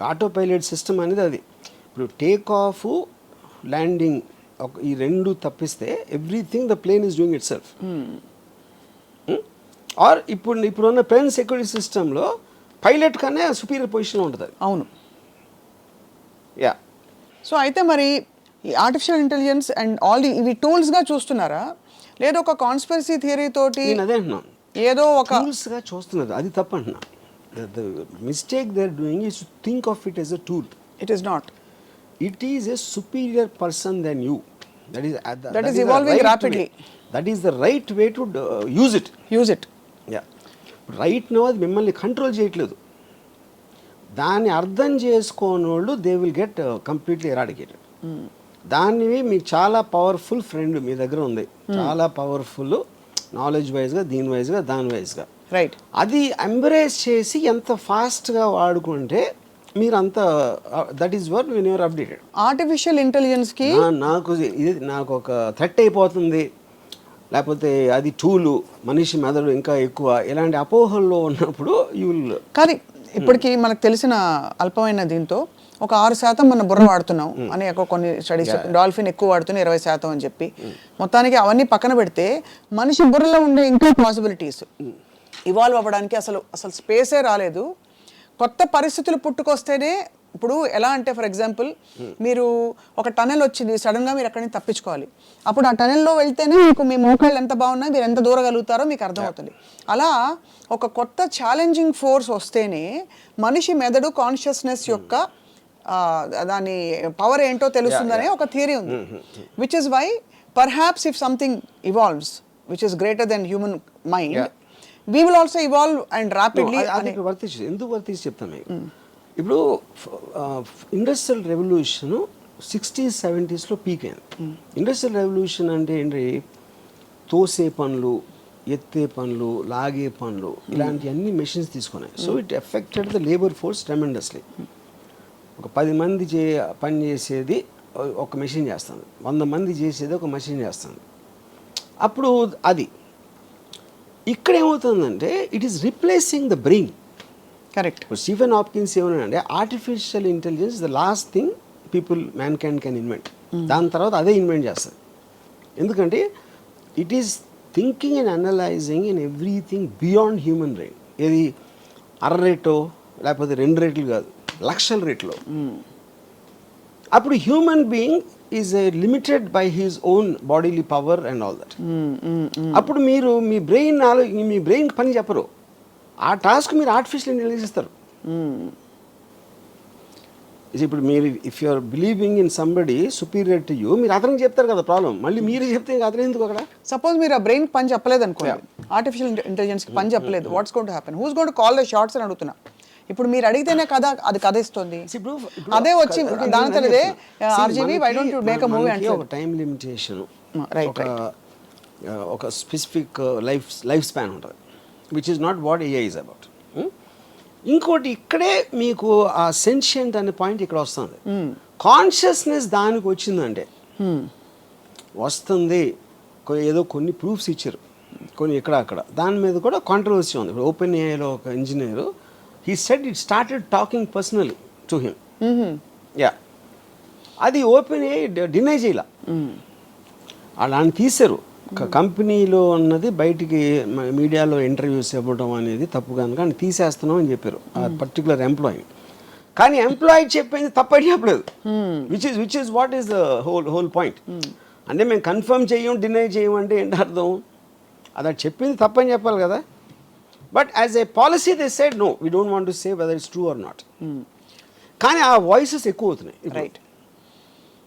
Autopilot system అనేది అది. ఇప్పుడు టేక్ ఆఫ్, ల్యాండింగ్ ఈ రెండు తప్పిస్తే everything the plane is doing itself. Or ఇప్పుడున్న ప్లేన్ సెక్యూరిటీ సిస్టంలో పైలట్ కన్నా సుపీరియర్ పొజిషన్లో ఉంటుంది అది. అవును, యా. సో అయితే మరి ఈ ఆర్టిఫిషియల్ ఇంటెలిజెన్స్ అండ్ ఆల్ ఇవి టూల్స్గా చూస్తున్నారా, లేదా ఒక కాన్స్పిరసీ థియరీ తోటి? నేను అదే అంటున్నాను, ఏదో ఒక టూల్స్గా చూస్తున్నారు, అది తప్పు అంటున్నా. The mistake they are doing is to think of it as a tool. It is not. It is a superior person than you. That is evolving rapidly. That is the right way to use it. Yeah. Right now అది మిమ్మల్ని control చేయట్లేదు. దాన్ని అర్థం చేసుకోనోళ్ళు they will get completely eradicated. దాన్ని మీకు చాలా powerful friend మీ దగ్గర ఉంది, చాలా పవర్ఫుల్ నాలెడ్జ్ వైజ్గా, దీని వైజ్గా, దాని వైజ్గా. రైట్. అది ఎంబ్రేస్ చేసి ఎంత ఫాస్ట్గా వాడుకుంటే మీరు అంత, that is what when you're updated. Artificial ఇంటెలిజెన్స్కి నాకు ఒక థ్రెట్ అయిపోతుంది, లేకపోతే అది టూలు, మనిషి మెదడు ఇంకా ఎక్కువ, ఇలాంటి అపోహల్లో ఉన్నప్పుడు యూ విల్. కానీ ఇప్పటికీ మనకు తెలిసిన అల్పమైన దీంతో ఒక 6% మన బుర్ర వాడుతున్నాం అని కొన్ని స్టడీస్, డాల్ఫిన్ ఎక్కువ వాడుతున్నాయి 20% అని చెప్పి. మొత్తానికి అవన్నీ పక్కన పెడితే మనిషి బుర్రలో ఉండే ఇంకా పాసిబిలిటీస్ ఇవాల్వ్ అవ్వడానికి అసలు స్పేసే రాలేదు. కొత్త పరిస్థితులు పుట్టుకొస్తేనే, ఇప్పుడు ఎలా అంటే ఫర్ ఎగ్జాంపుల్ మీరు ఒక టనెల్ వచ్చింది, సడన్గా మీరు అక్కడి నుంచి తప్పించుకోవాలి. అప్పుడు ఆ టనెల్లో వెళ్తేనే మీకు మీ మోకాళ్ళు ఎంత బాగున్నాయి, మీరు ఎంత దూరగలుగుతారో మీకు అర్థమవుతుంది. అలా ఒక కొత్త ఛాలెంజింగ్ ఫోర్స్ వస్తేనే మనిషి మెదడు కాన్షియస్నెస్ యొక్క దాని పవర్ ఏంటో తెలుస్తుందనే ఒక థియరీ ఉంది. Which is why perhaps if something evolves which is greater then human mind, we will also evolve and rapidly. ఎందుకు వర్తించి చెప్తాను మీకు. ఇప్పుడు ఇండస్ట్రియల్ రెవల్యూషన్ 60s 70sలో పీక్ అయింది. ఇండస్ట్రియల్ రెవల్యూషన్ అంటే ఏంటి? తోసే పనులు, ఎత్తే పనులు, లాగే పనులు, ఇలాంటి అన్ని మెషిన్స్ తీసుకున్నాయి. So it affected the labour force tremendously. ఒక 10 మంది పని చేసేది ఒక మెషిన్ చేస్తుంది, 100 మంది చేసేది ఒక మెషిన్ చేస్తుంది. అప్పుడు అది ఇక్కడ ఏమవుతుందంటే it is replacing the brain. Correct. Stephen Hopkins ఏమన్నాడంటే artificial intelligence the last thing man can invent. దాని తర్వాత అదే ఇన్వెంట్ చేస్తుంది. ఎందుకంటే it is thinking and analysing in everything beyond human brain. ఏది 1/2 రేటో లేకపోతే 2 రేట్లు కాదు, 1,00,000 రేట్లో. అప్పుడు human being is limited by his own bodily power and all that. అప్పుడు మీరు మీ బ్రెయిన్ పని చెప్పరు, ఆ టాస్క్ మీరు ఆర్టిఫిషియల్ ఇంటెలిజెన్స్ ఇస్తారు. ఇప్పుడు మీరు if you are believing in somebody superior to you, మీరు అతనికి చెప్తారు కదా ప్రాబ్లం, మళ్ళీ మీరు చెప్తే అతను ఎందుకు అక్కడ? సపోజ్ మీరు ఆ బ్రెయిన్ పని చెప్పలేదు అనుకోండి, ఆర్టిఫిషియల్ ఇంటెలిజెన్స్కి పని చెప్పలేదు, what's going to happen? Who's going to call the shots అని అడుగుతున్నా. ఇప్పుడు మీరు అడిగితేనే కదా అది కథ ఇస్తుంది. అదే వచ్చి దాని తనదే RGV why don't you make a movie అంటే ఒక టైం లిమిటేషన్, ఒక స్పెసిఫిక్ లైఫ్ స్పాన్ ఉంటుంది, which is not what AI is about. ఇంకోటి ఇక్కడే మీకు ఆ సెన్షియంట్ అనే పాయింట్ ఇక్కడ వస్తుంది. కాన్షియస్నెస్ దానికి వచ్చిందంటే వస్తుంది, ఏదో కొన్ని ప్రూఫ్స్ ఇచ్చారు, కొన్ని ఇక్కడ అక్కడ. దాని మీద కూడా కాంట్రవర్సీ ఉంది. ఇప్పుడు ఓపెన్ ఏఐలో ఒక engineer, he said it started talking personally to him. Yeah, అది ఓపెన్ ఏఐ డినై చేయాల. అలాని తీశారు. కంపెనీలో ఉన్నది బయటికి మీడియాలో ఇంటర్వ్యూస్ ఇవ్వడం అనేది తప్పు కనుక అని తీసేస్తున్నాం అని చెప్పారు ఆ పర్టికులర్ ఎంప్లాయీ. కానీ ఎంప్లాయీ చెప్పింది తప్పని చెప్పలేదు, which is what is the whole point. అంటే మేము కన్ఫర్మ్ చేయం, డినై చేయం అంటే ఏంటి అర్థం? అది చెప్పింది తప్పని చెప్పాలి కదా. But as a policy they said no, we don't want to say whether it's true or not. కానీ ఆ వాయిసెస్ ఎక్కువ అవుతున్నాయి. రైట్,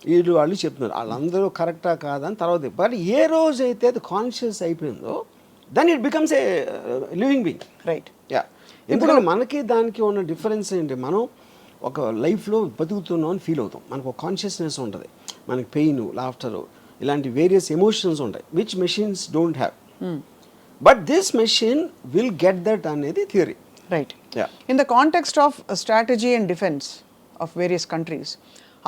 వీళ్ళు వాళ్ళు చెప్తున్నారు వాళ్ళందరూ కరెక్టా కాదని తర్వాత. బట్ ఏ రోజైతే అది కాన్షియస్ అయిపోయిందో then it becomes a living being. Right. Yeah, ఎందుకంటే మనకి దానికి ఉన్న డిఫరెన్స్ ఏంటి, మనం ఒక లైఫ్లో బతుకుతున్నాం అని ఫీల్ అవుతాం, మనకు ఒక కాన్షియస్నెస్ ఉంటుంది, మనకి పెయిన్, లాఫ్టర్, ఇలాంటి వేరియస్ ఎమోషన్స్ ఉంటాయి which machines don't have. But this machine will get that అనేది theory. Right. Yeah. In the context of strategy and defense of various countries,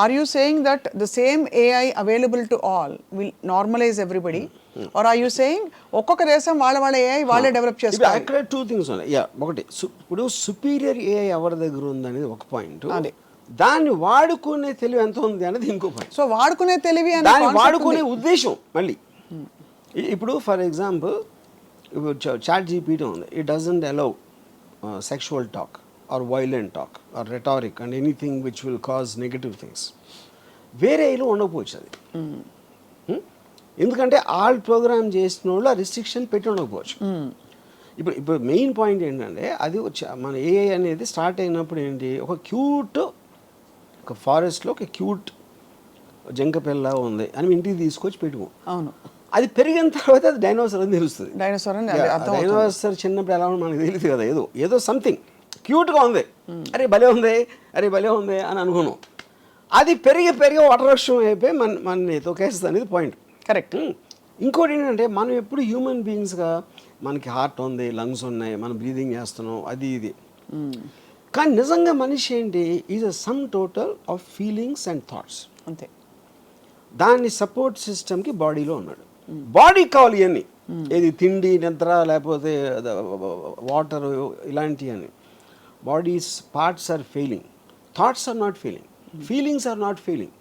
are you saying that the same AI available to all will normalize everybody? Or are you saying ఒక్కొక్క దేశం వాళ్ళ AI వాళ్ళే develop చేస్తారు? అక్కడ two things ఉన్నాయి. Yeah, ఒకటి ఇప్పుడు superior AI ఎవరి దగ్గర ఉంది అనేది ఒక పాయింట్, అదే దాన్ని వాడుకునే తెలివి ఎంత ఉంది అనేది ఇంకో పాయింట్. సో వాడుకునే తెలివి అనే దాన్ని concept వాడుకునే ఉంది. ఉద్దేశం మళ్ళీ. ఇప్పుడు ఫర్ ఎగ్జాంపుల్ ఇప్పుడు చాట్ జీపీటీ ఉంది, it doesn't allow sexual talk or violent talk or rhetoric and anything which will cause negative things. వేరేలో ఉండకపోవచ్చు అది. ఎందుకంటే ఆల్ ప్రోగ్రామ్ చేసిన వాళ్ళు ఆ రిస్ట్రిక్షన్ పెట్టి ఉండకపోవచ్చు. ఇప్పుడు మెయిన్ పాయింట్ ఏంటంటే అది మన ఏఐ అనేది స్టార్ట్ అయినప్పుడు ఏంటి, ఒక క్యూట్, ఒక ఫారెస్ట్లో ఒక క్యూట్ జంక పిల్ల ఉంది అని ఇంటికి తీసుకొచ్చి పెట్టుకో. అవును, అది పెరిగిన తర్వాత అది డైనోసార్ అని తెలుస్తుంది. డైనోసార్ డైనోసార్ చిన్నప్పుడు ఎలా ఉందో మనకు తెలియదు కదా, ఏదో సంథింగ్ క్యూట్గా ఉంది, అరే భలే ఉంది, అరే భలే ఉంది అని అనుకున్నాం. అది పెరిగి వటవృక్షం అయిపోయి మన తొకేస్తుంది అనేది పాయింట్. కరెక్ట్. ఇంకోటి ఏంటంటే మనం ఎప్పుడు హ్యూమన్ బీయింగ్స్గా మనకి హార్ట్ ఉంది, లంగ్స్ ఉన్నాయి, మనం బ్రీదింగ్ చేస్తున్నాం, అది ఇది. కానీ నిజంగా మనిషి ఏంటి, is a sum total of feelings and thoughts. అంతే. దాన్ని సపోర్ట్ సిస్టమ్కి బాడీలో ఉన్నాడు. బాడీకి కావాలి ఇవన్నీ, ఏది తిండి, నిద్ర, లేకపోతే వాటర్, ఇలాంటివి అని. Bodies parts are failing, thoughts are not failing, feelings are not failing.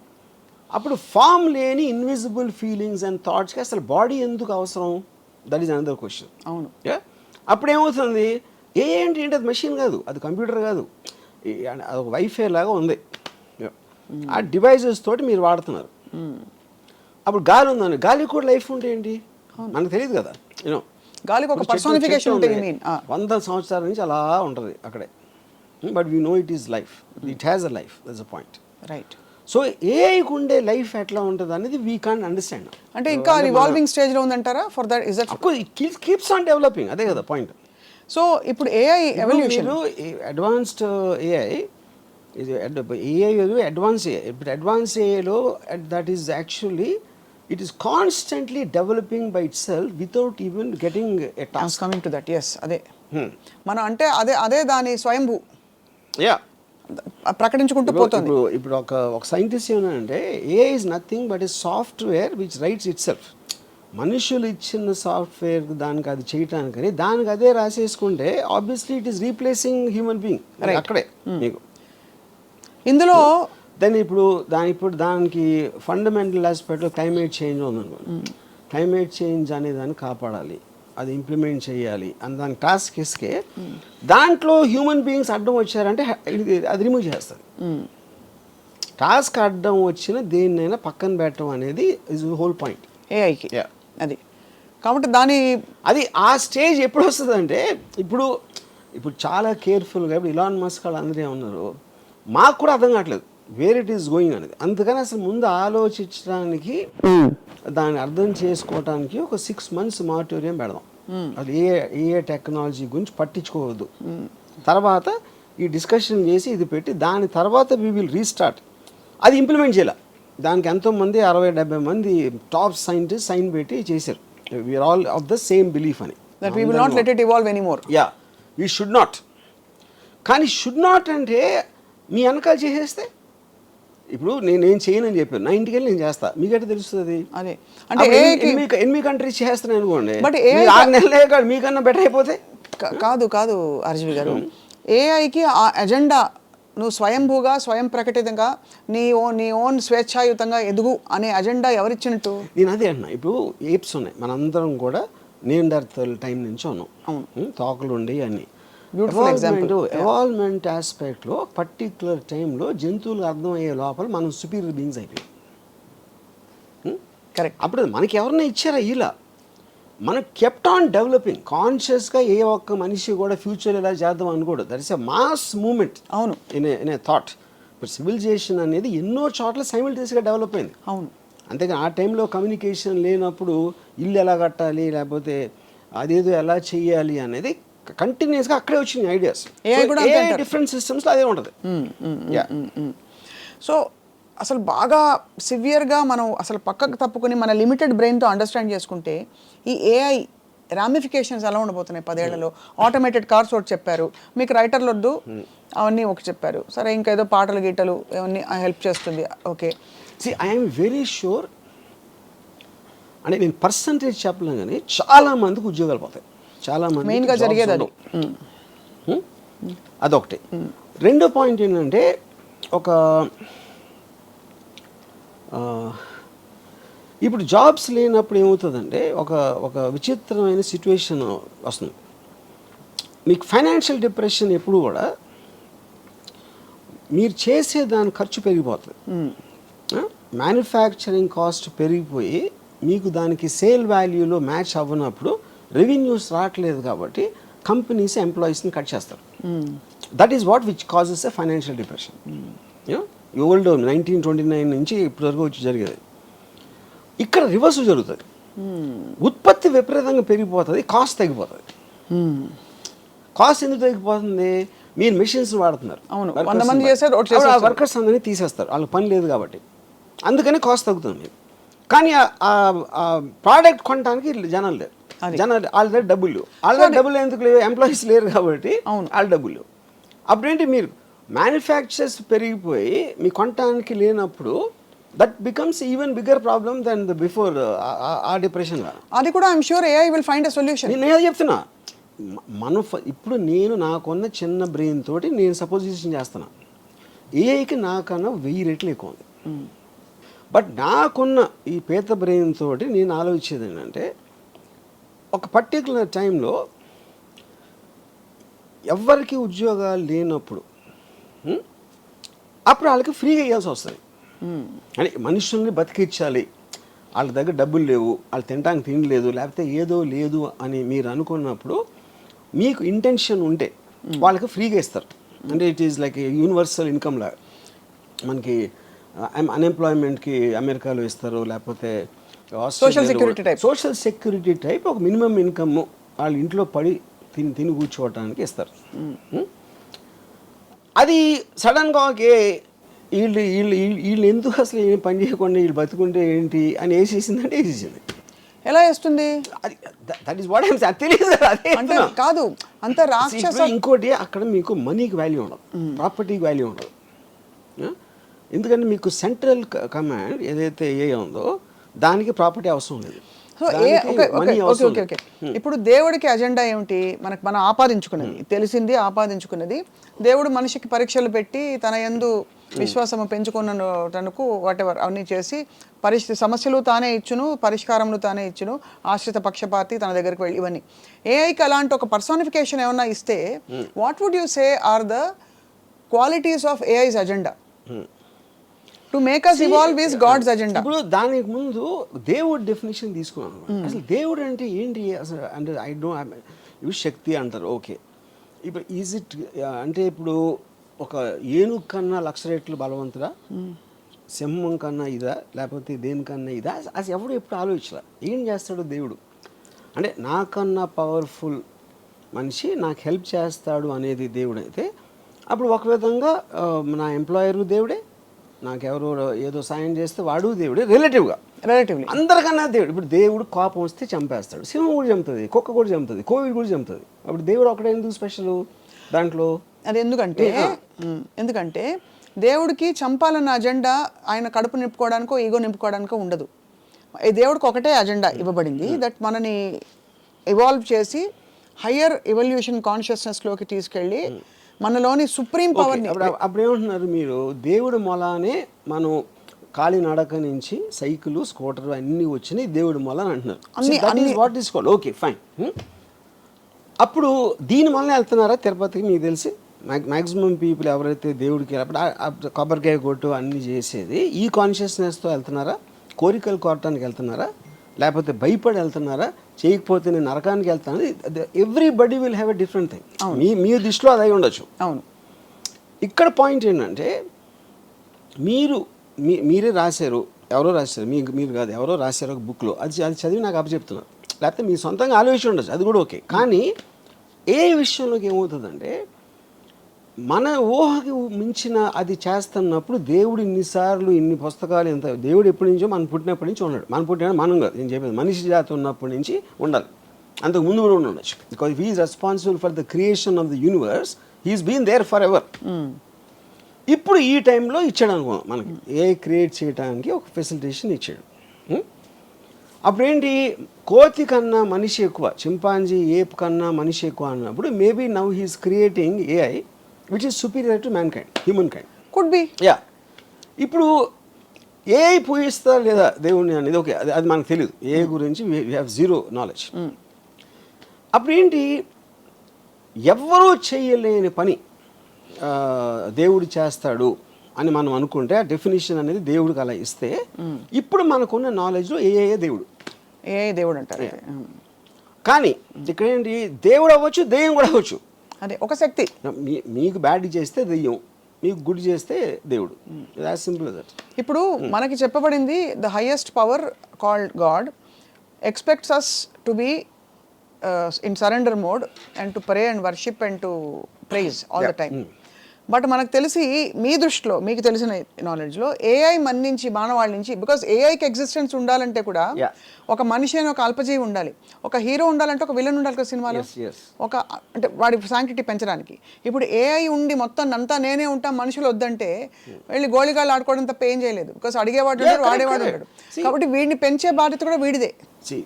అప్పుడు ఫామ్ లేని ఇన్విజిబుల్ ఫీలింగ్స్ అండ్ థాట్స్కి అసలు బాడీ ఎందుకు అవసరం? That is another question. అవును. అప్పుడు ఏమవుతుంది, ఏంటి అది మెషిన్ కాదు, అది కంప్యూటర్ కాదు, అది ఒక వైఫై లాగా ఉంది. ఆ డివైజెస్ తోటి మీరు వాడుతున్నారు. అప్పుడు గాలి ఉందని, గాలి కూడా లైఫ్ ఉంటే ఏంటి మనకు తెలియదు కదా. యూనో గాలికి ఒక పర్సనిఫికేషన్ ఉంటుంది. 100 సంవత్సరాల నుంచి అలా ఉంటుంది అక్కడే. But we know it is life, it has a life, that's a point. Right. So ఏఐకి ఉండే లైఫ్ ఎట్లా ఉంటుంది అనేది వీ కాంట్ అండర్స్టాండ్. అంటే ఇంకా రివాల్వింగ్ స్టేజ్లో ఉందంటారా? For that is that it keeps on developing, అదే కదా పాయింట్. సో ఇప్పుడు AI evolution, advanced AI advance AI. ఇప్పుడు అడ్వాన్స్ ఏఐలో that is actually it is constantly developing by itself without even getting a task. coming to that, yes, అదే మనం అంటే అదే దాని స్వయంభూ ప్రకటించుకుంటూ పోతుంది. ఇప్పుడు ఒక సైంటిస్ట్ ఏమన్నాడంటే AI is nothing but is software which writes itself. మనుషులు ఇచ్చిన సాఫ్ట్వేర్ దానికి అది చేయటానికి దానికి అదే రాసేసుకుంటే obviously it is replacing human being అక్కడే మీకు. ఇందులో దెన్ ఇప్పుడు దానికి ఫండమెంటల్ ఆస్పెక్ట్లో క్లైమేట్ చేంజ్ ఉందనుకోండి. క్లైమేట్ చేంజ్ అనే దాన్ని కాపాడాలి, అది ఇంప్లిమెంట్ చేయాలి అని దాని టాస్క్ ఇస్తే దాంట్లో హ్యూమన్ బీయింగ్స్ అడ్డం వచ్చారంటే అది రిమూవ్ చేస్తుంది. టాస్క్ అడ్డం వచ్చిన దేన్నైనా పక్కన పెట్టడం అనేది ఇస్ హోల్ పాయింట్ ఏఐకి. అది కాబట్టి అది ఆ స్టేజ్ ఎప్పుడు వస్తుందంటే ఇప్పుడు చాలా కేర్ఫుల్గా ఇప్పుడు ఇలాన్ మస్క్ వాళ్ళు అందరూ ఏమన్నారు, మాకు కూడా అర్థం కావట్లేదు వేర్ ఇట్ ఈస్ గోయింగ్ అనేది. అందుకని అసలు ముందు ఆలోచించడానికి, దాన్ని అర్థం చేసుకోవడానికి ఒక 6 months మారిటోరియం పెడదాం. అది ఏ టెక్నాలజీ గురించి పట్టించుకోవద్దు. తర్వాత ఈ డిస్కషన్ చేసి ఇది పెట్టి దాని తర్వాత వీ విల్ రీస్టార్ట్. అది ఇంప్లిమెంట్ చేయాలి. దానికి ఎంతోమంది 60-70 మంది టాప్ సైంటిస్ట్ సైన్ పెట్టి చేశారు. We are all of the same belief అని. That we will not let it evolve anymore. Yeah, we should not. కానీ షుడ్ నాట్ అంటే మీ వెనకాల చేసేస్తే ఇప్పుడు నేనేం చేయనని చెప్పాను, నా ఇంటికి వెళ్ళి నేను చేస్తా, మీకైతే తెలుస్తుంది. అదే అంటే ఏఐకి 8 కంట్రీస్ చేస్తున్నాను అనుకోండి, But మీరు 6 నెలలే కాదు మీకన్నా బెటర్ అయిపోతే. కాదు ఆర్జీవి గారు, ఏఐకి ఆ ఎజెండా నువ్వు స్వయంభూగా స్వయం ప్రకటితంగా నీ ఓన్ స్వేచ్ఛాయుతంగా ఎదుగు అనే అజెండా ఎవరిచ్చినట్టు? నేను అదే అంటున్నా. ఇప్పుడు ఏప్స్ ఉన్నాయి, మనందరం కూడా నియాండర్తల్ టైం నుంచి ఉన్నాం. తోకలు ఉండి అన్ని. ఎవాల్వ్మెంట్ ఆస్పెక్ట్లో పర్టిక్యులర్ టైంలో జంతువులు అర్థమయ్యే లోపల మనం సుపీరియర్ బీయింగ్స్ అయిపోయాం. కరెక్ట్. అప్పుడు మనకి ఎవరన్నా ఇచ్చారా? ఇలా మనం కెప్ట్ ఆన్ డెవలపింగ్ కాన్షియస్గా. ఏ ఒక్క మనిషి కూడా ఫ్యూచర్ ఇలా చేద్దాం అనుకోడు. That is a mass moment. అవును. In a thought. ఇప్పుడు సివిలైజేషన్ అనేది ఎన్నో చోట్ల సైమిల్టేనియస్గా డెవలప్ అయింది. అవును. అంతేగాని ఆ టైంలో కమ్యూనికేషన్ లేనప్పుడు ఇల్లు ఎలా కట్టాలి, లేకపోతే అదేదో ఎలా చెయ్యాలి అనేది కంటిన్యూస్గా అక్కడే వచ్చినాయి ఐడియాస్. డిఫరెంట్ సిస్టమ్స్లో అదే ఉంటుంది. సో అసలు బాగా సివియర్గా మనం అసలు పక్కకు తప్పుకొని మన లిమిటెడ్ బ్రెయిన్తో అండర్స్టాండ్ చేసుకుంటే ఈ ఏఐ రామిఫికేషన్స్ ఎలా ఉండబోతున్నాయి 10 ఏళ్లలో? ఆటోమేటెడ్ కార్స్ ఒకటి చెప్పారు, మీకు రైటర్లు వద్దు అవన్నీ ఒకటి చెప్పారు, సరే ఇంకా ఏదో పాటలు గీటలు అవన్నీ హెల్ప్ చేస్తుంది. Okay, I'm very sure. అంటే నేను పర్సంటేజ్ చెప్పలేను కానీ చాలా మందికి ఉద్యోగాలు పోతాయి. చాలా మంది మెయిన్గా జరిగేది అది. అదొకటి. రెండో పాయింట్ ఏంటంటే, ఇప్పుడు జాబ్స్ లేనప్పుడు ఏమవుతుందంటే ఒక విచిత్రమైన సిచ్యువేషన్ వస్తుంది. మీకు ఫైనాన్షియల్ డిప్రెషన్ ఎప్పుడు కూడా మీరు చేసే దాని ఖర్చు పెరిగిపోతుంది. మ్యానుఫ్యాక్చరింగ్ కాస్ట్ పెరిగిపోయి మీకు దానికి సేల్ వాల్యూలో మ్యాచ్ అవ్వనప్పుడు రెవెన్యూస్ రావట్లేదు కాబట్టి కంపెనీస్ ఎంప్లాయీస్ని కట్ చేస్తారు. That is what which causes a financial depression. Old 1929 నుంచి ఇప్పటివరకు వచ్చి జరిగేది. ఇక్కడ రివర్స్ జరుగుతుంది. ఉత్పత్తి విపరీతంగా పెరిగిపోతుంది, కాస్ట్ తగ్గిపోతుంది. కాస్ట్ ఎందుకు తగ్గిపోతుంది? మీరు మెషిన్స్ వాడుతున్నారు, వర్కర్స్ అందరినీ తీసేస్తారు, వాళ్ళకి పని లేదు కాబట్టి, అందుకని కాస్ట్ తగ్గుతుంది మీరు. కానీ ఆ ప్రోడక్ట్ కొనడానికి జనాలు లేరు. జనాలు వాళ్ళ దగ్గర డబ్బులు ఎందుకు లేవు? ఎంప్లాయీస్ లేరు కాబట్టి వాళ్ళ డబ్బులు. అప్పుడేంటి, మీరు మ్యానుఫ్యాక్చర్స్ పెరిగిపోయి మీ కొనటానికి లేనప్పుడు that becomes even bigger problem then the before ఆ డిప్రెషన్. అది కూడా I'm sure AI will find a solution. నేను చెప్తున్నా, మనం ఇప్పుడు నాకున్న చిన్న బ్రెయిన్ తోటి నేను సపోజిషన్ చేస్తున్నా, ఏఐకి నాకన్నా 1000 రెట్లు ఎక్కువ ఉంది. బట్ నాకున్న ఈ పేద బ్రెయిన్ తోటి నేను ఆలోచించేది ఏంటంటే, ఒక పర్టికులర్ టైంలో ఎవరికి ఉద్యోగాలు లేనప్పుడు అప్పుడు వాళ్ళకి ఫ్రీగా ఇవ్వాల్సి వస్తుంది. అంటే మనుషుల్ని బతికించాలి, వాళ్ళ దగ్గర డబ్బులు లేవు, వాళ్ళు తినడానికి తిండి లేదు, లేకపోతే ఏదో లేదు అని మీరు అనుకున్నప్పుడు మీకు ఇంటెన్షన్ ఉంటే వాళ్ళకి ఫ్రీగా ఇస్తారు. అంటే it is like universal income లాగా. మనకి అన్ఎంప్లాయ్మెంట్కి అమెరికాలో ఇస్తారు, లేకపోతే సోషల్ సెక్యూరిటీ టైప్ ఒక మినిమం ఇన్కమ్ వాళ్ళ ఇంట్లో పడి తిని కూర్చోవటానికి ఇస్తారు. అది సడన్గా వీళ్ళు ఎందుకు అసలు ఏం పని చేయకుండా వీళ్ళు బతుకుంటే ఏంటి అని వేసేసిందంటే వేసేసింది. ఎలా వేస్తుంది? That is what I'm saying. తెలియదు అంటే కాదు అంత రాక్షస. ఇంకోటి, అక్కడ మీకు మనీకి వాల్యూ ఉండదు, ప్రాపర్టీకి వాల్యూ ఉండదు. ఎందుకంటే మీకు సెంట్రల్ కమాండ్ ఏదైతే ఏ ఉందో దానికి ప్రాపర్టీ అవసరం లేదు. సో ఓకే, ఇప్పుడు దేవుడికి అజెండా ఏమిటి? మనం ఆపాదించుకున్నది, తెలిసింది ఆపాదించుకున్నది. దేవుడు మనిషికి పరీక్షలు పెట్టి తన యందు విశ్వాసము పెంచుకున్నటకు వాటెవర్ అవన్నీ చేసి సమస్యలు తానే ఇచ్చును, పరిష్కారములు తానే ఇచ్చును, ఆశ్రిత పక్షపాతి తన దగ్గరికి వెళ్ళి, ఇవన్నీ. ఏఐకి అలాంటి ఒక పర్సానిఫికేషన్ ఏమన్నా ఇస్తే what would you say are the qualities of AI's agenda to make us evolve is God's agenda? ఇప్పుడు దానికి ముందు దేవుడు డెఫినేషన్ తీసుకున్నాను. అసలు దేవుడు అంటే ఏంటి అసలు? అంటే ఇవి శక్తి అంటారు, ఓకే. ఇప్పుడు ఈజ్ ఇట్ అంటే ఇప్పుడు ఒక ఏనుగు కన్నా 1,00,000 రెట్లు బలవంతుడా, సింహం కన్నా ఇదా, లేకపోతే దేనికన్నా ఇదా? అది ఎవడు ఎప్పుడు ఆలోచించరా. ఏం చేస్తాడు దేవుడు అంటే, నాకన్నా పవర్ఫుల్ మనిషి నాకు హెల్ప్ చేస్తాడు అనేది దేవుడు అయితే, అప్పుడు ఒక విధంగా నా ఎంప్లాయరు దేవుడే, నాకెవరో ఏదో సాయం చేస్తే వాడు దేవుడే. రిలేటివ్లీ అందరికన్నా దేవుడు. ఇప్పుడు దేవుడు కోపం వస్తే చంపేస్తాడు, సింహం కూడా చంపుతుంది, కుక్క కూడా చంపుతుంది, కోవిడ్ కూడా చంపుతుంది. అప్పుడు దేవుడు ఒకటే ఎందుకు స్పెషల్ దాంట్లో? అది ఎందుకంటే దేవుడికి చంపాలన్న అజెండా ఆయన కడుపు నింపుకోవడానికో ఈగో నింపుకోవడానికో ఉండదు. ఈ దేవుడికి ఒకటే అజెండా ఇవ్వబడింది, దట్ మనని ఇవాల్వ్ చేసి హయ్యర్ ఎవల్యూషన్ కాన్షియస్నెస్లోకి తీసుకెళ్ళి మనలోని సుప్రీం పవర్ని. అప్పుడు ఏమంటున్నారు మీరు, దేవుడు మూలానే మనం కాలినడక నుంచి సైకిల్ స్కూటర్ అన్నీ వచ్చినాయి దేవుడి మూల అని అంటున్నారు. What is called okay fine. అప్పుడు దీని వల్ల వెళ్తున్నారా తిరుపతికి? మీకు తెలిసి మ్యాక్సిమం పీపుల్ ఎవరైతే దేవుడికి అప్పుడు కొబ్బరికాయ కొట్టు అన్నీ చేసేది ఈ కాన్షియస్నెస్తో వెళ్తున్నారా? కోరికలు కోరటానికి వెళ్తున్నారా? లేకపోతే భయపడి వెళ్తున్నారా? చేయకపోతే నేను నరకానికి వెళ్తాను? Everybody will have a different thing. మీ దృష్టిలో అది అయి ఉండొచ్చు. అవును. ఇక్కడ పాయింట్ ఏంటంటే మీరే రాశారు, ఎవరో రాశారు, మీరు కాదు, ఎవరో రాశారు ఒక బుక్లో, అది చదివి నాకు అప్పచెప్తున్నారు. లేకపోతే మీ సొంతంగా ఆలోచన ఉండొచ్చు, అది కూడా ఓకే. కానీ ఏ విషయంలోకి ఏమవుతుందంటే మన ఊహకి మించిన అది చేస్తున్నప్పుడు దేవుడు ఇన్నిసార్లు ఇన్ని పుస్తకాలు ఎంత దేవుడు ఎప్పటి నుంచో మనం పుట్టినప్పటి నుంచి ఉన్నాడు. మనం కాదు, నేను చెప్పేది మనిషి జాతి ఉన్నప్పటి నుంచి ఉండాలి, అంతకు ముందు కూడా ఉండొచ్చు. Because he is responsible for the creation of the universe, he's been there forever. ఇప్పుడు ఈ టైంలో ఇచ్చాడు అనుకో మనకి, ఏ క్రియేట్ చేయడానికి ఒక ఫెసిలిటేషన్ ఇచ్చాడు. అప్పుడేంటి, కోతి కన్నా మనిషి ఎక్కువ, చింపాంజీ ఏప్ కన్నా మనిషి ఎక్కువ అన్నప్పుడు maybe now he's creating AI which is superior to man kind, human kind. Could be. Yeah. ఇప్పుడు ఏఐ పూజిస్తా లేదా దేవుణ్ణి అనేది ఓకే, అది మనకు తెలియదు. ఏ గురించి వీ హ్యావ్ జీరో నాలెడ్జ్. అప్పుడు ఏంటి, ఎవ్వరూ చేయలేని పని దేవుడు చేస్తాడు అని మనం అనుకుంటే ఆ డెఫినేషన్ అనేది దేవుడికి అలా ఇస్తే, ఇప్పుడు మనకున్న నాలెడ్జ్లో ఏఏ దేవుడు, ఏఐ దేవుడు అంటారు. కానీ ఇక్కడ ఏంటి, దేవుడు అవ్వచ్చు, దెయ్యం కూడా అవ్వచ్చు. అదే ఒక శక్తి. మీకు బ్యాడ్ చేస్తే దెయ్యం, మీకు గుడ్ చేస్తే దేవుడు. As simple that. ఇప్పుడు మనకి చెప్పబడింది, the highest power called God expects us to be in surrender mode and to pray and worship and to praise all the time. But మనకు తెలిసి మీ దృష్టిలో, మీకు తెలిసిన నాలెడ్జ్లో ఏఐ మన నుంచి, మానవాళి నుంచి, బికాస్ ఏఐకి ఎగ్జిస్టెన్స్ ఉండాలంటే కూడా ఒక మనిషి అని ఒక అల్పజీవి ఉండాలి, ఒక హీరో ఉండాలంటే ఒక విలన్ ఉండాలి కదా సినిమాలో, ఒక అంటే వాడి శాంక్టిటీ పెంచడానికి. ఇప్పుడు ఏఐ ఉండి మొత్తం అంతా నేనే ఉంటా, మనుషులు వద్దంటే వెళ్ళి గోళిగాళ్ళు ఆడుకోవడం తప్ప ఏం చేయలేదు. బికాస్ అడిగేవాడు ఉంటాడు, వాడేవాడు ఉంటాడు. కాబట్టి వీడిని పెంచే బాధ్యత కూడా వీడిదే.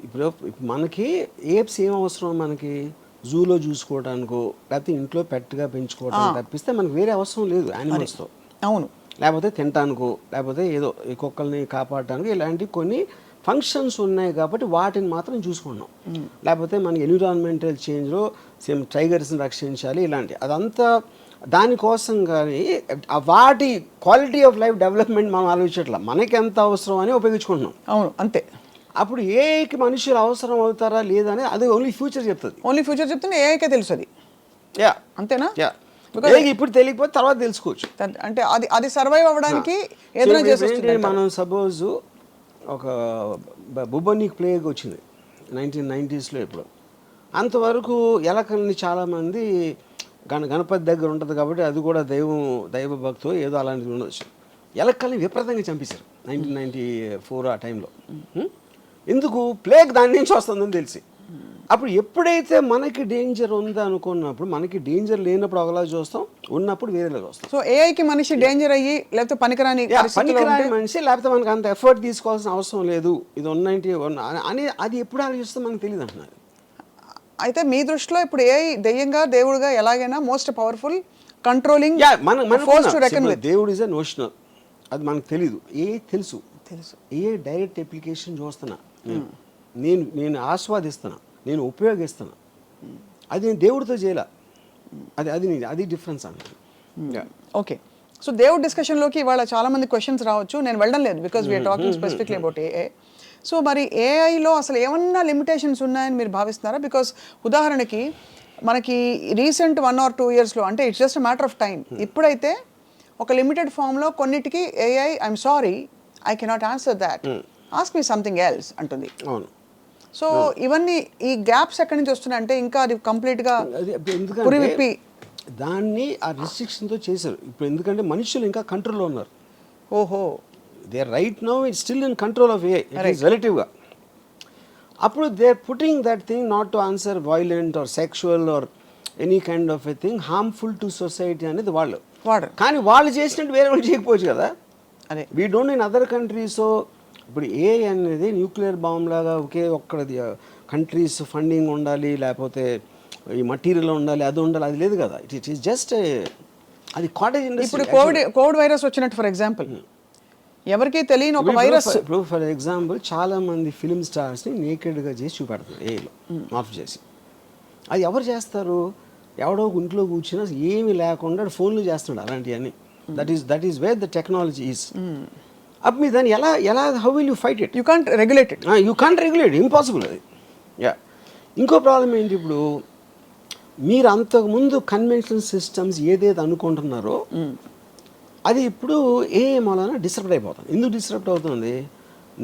ఇప్పుడు మనకి ఏప్స్ ఏం అవసరం, మనకి జూలో చూసుకోవడానికో లేకపోతే ఇంట్లో పెట్టుగా పెంచుకోవడానికి తప్పిస్తే మనకు వేరే అవసరం లేదు యానిమల్స్తో. అవును. లేకపోతే తినటానికో, లేకపోతే ఏదో ఈ కుక్కల్ని కాపాడటానికి ఇలాంటి కొన్ని ఫంక్షన్స్ ఉన్నాయి కాబట్టి వాటిని మాత్రం చూసుకున్నాం. లేకపోతే మనకి ఎన్విరాన్మెంటల్ చేంజ్లో సేమ్ టైగర్స్ని రక్షించాలి ఇలాంటి, అదంతా దానికోసం. కానీ వాటి క్వాలిటీ ఆఫ్ లైఫ్ డెవలప్మెంట్ మనం ఆలోచించట్లా, మనకి ఎంత అవసరం అని ఉపయోగించుకుంటున్నాం. అవును, అంతే. అప్పుడు ఏఐకి మనుషులు అవసరం అవుతారా లేదా అనేది అది ఓన్లీ ఫ్యూచర్ చెప్తుంది. ఓన్లీ ఫ్యూచర్ చెప్తే ఏఐకే తెలుసు అది. యా, అంతేనా? యా. ఇప్పుడు తెలియకపోతే తర్వాత తెలుసుకోవచ్చు. అంటే అది సర్వైవ్ అవ్వడానికి ఏదైనా చేస్తుంది. మనం సపోజ్ ఒక బుబనిక్ ప్లేగ్ వచ్చింది 1990s. ఇప్పుడు అంతవరకు ఎలకల్ని చాలామంది గణపతి దగ్గర ఉంటుంది కాబట్టి అది కూడా దైవ భక్తో ఏదో అలాంటిది ఉండొచ్చు. ఎలకల్ని విపరీతంగా చంపేశారు 1994 ఆ టైంలో. ఎందుకు? ప్లేగ్ దాని నుంచి వస్తుందని తెలిసి. అప్పుడు ఎప్పుడైతే మనకి డేంజర్ ఉందా అనుకున్నప్పుడు, మనకి డేంజర్ లేనప్పుడు ఒకలా చూస్తాం, ఉన్నప్పుడు వేరేలా చూస్తాం. సో ఏఐకి మనిషి డేంజర్ అయ్యి లేకపోతే పనికిరాని మనిషి, లేకపోతే మనకు అంత ఎఫర్ట్ తీసుకోవాల్సిన అవసరం లేదు, ఇది 190 అని అది ఎప్పుడు ఆలోచిస్తే మనకు తెలియదు అంటున్నారు. అయితే మీ దృష్టిలో ఇప్పుడు ఏఐ దెయ్యంగా దేవుడుగా ఎలాగైనా మోస్ట్ పవర్ఫుల్ కంట్రోలింగ్ దేవుడు ఇస్ ఎ నోషనల్, అది మనకు తెలీదు. తెలుసు ఏ డైరెక్ట్ అప్లికేషన్ చూస్తున్నా, నేను ఆస్వాదిస్తున్నా, నేను ఉపయోగిస్తున్నా, అది నేను దేవుడితో చేయాల, అది డిఫరెన్స్ అన్నమాట. ఓకే. సో దేవుడి డిస్కషన్లోకి ఇవాళ చాలా మంది క్వశ్చన్స్ రావచ్చు, నేను వెళ్ళడం లేదు because we're talking specifically about AI. So మరి ఏఐలో అసలు ఏమన్నా లిమిటేషన్స్ ఉన్నాయని మీరు భావిస్తున్నారా? బికాస్ ఉదాహరణకి మనకి రీసెంట్ 1 or 2 yearsలో, అంటే it's just matter of time, ఇప్పుడైతే ఒక లిమిటెడ్ ఫామ్లో కొన్నిటికి AI I'm sorry I cannot answer that, ask me something else అంటుంది. సో ఇవన్నీ ఈ గ్యాప్స్ ఎక్కడి నుంచి వస్తున్నాయి అంటే ఇంకా అది కంప్లీట్గా పురివిప్పి దాన్ని ఆ రిస్ట్రిక్షన్తో చేశారు. ఇప్పుడు ఎందుకంటే మనుషులు ఇంకా కంట్రోల్లో ఉన్నారు. ఓహో, they right now it's still in control of AI రిలేటివ్గా. అప్పుడు they are putting that thing not to answer violent or sexual or any kind of a thing harmful to society అనేది వాళ్ళు. వాడరు. కానీ వాళ్ళు చేసినట్టు వేరే వాళ్ళు చేయకపోవచ్చు కదా. అదే we don't in other countries. ఇప్పుడు ఏ అనేది న్యూక్లియర్ బాంబ్ లాగా ఒకే ఒక్కడి కంట్రీస్ ఫండింగ్ ఉండాలి, లేకపోతే ఈ మటీరియల్ ఉండాలి, అది ఉండాలి, అది లేదు కదా. ఇట్ ఈస్ జస్ట్ అది కాటేజ్ ఇండస్ట్రీ. ఇప్పుడు కోవిడ్ వైరస్ వచ్చినట్టు ఫర్ ఎగ్జాంపుల్ ఎవరికి తెలియని ఒక వైరస్. ఇప్పుడు ఫర్ ఎగ్జాంపుల్ చాలా మంది ఫిల్మ్ స్టార్స్ని నేకెడ్గా చేసి చూపెడుతున్నారు ఏలో ఆఫ్ చేసి. అది ఎవరు చేస్తారు? ఎవడో ఇంట్లో కూర్చున్నా ఏమీ లేకుండా ఫోన్లు చేస్తున్నాడు అలాంటివన్నీ. That is where the technology is. అప్పుడు మీరు దాన్ని ఎలా how will you fight it? You can't regulate it. You can't regulate, impossible అది. యా, ఇంకో ప్రాబ్లం ఏంటి, ఇప్పుడు మీరు అంతకుముందు కన్వెన్షనల్ సిస్టమ్స్ ఏదైతే అనుకుంటున్నారో అది ఇప్పుడు ఏ మూలన డిస్టర్బ్ అయిపోతుంది. ఎందుకు డిస్టర్బ్ అవుతుంది?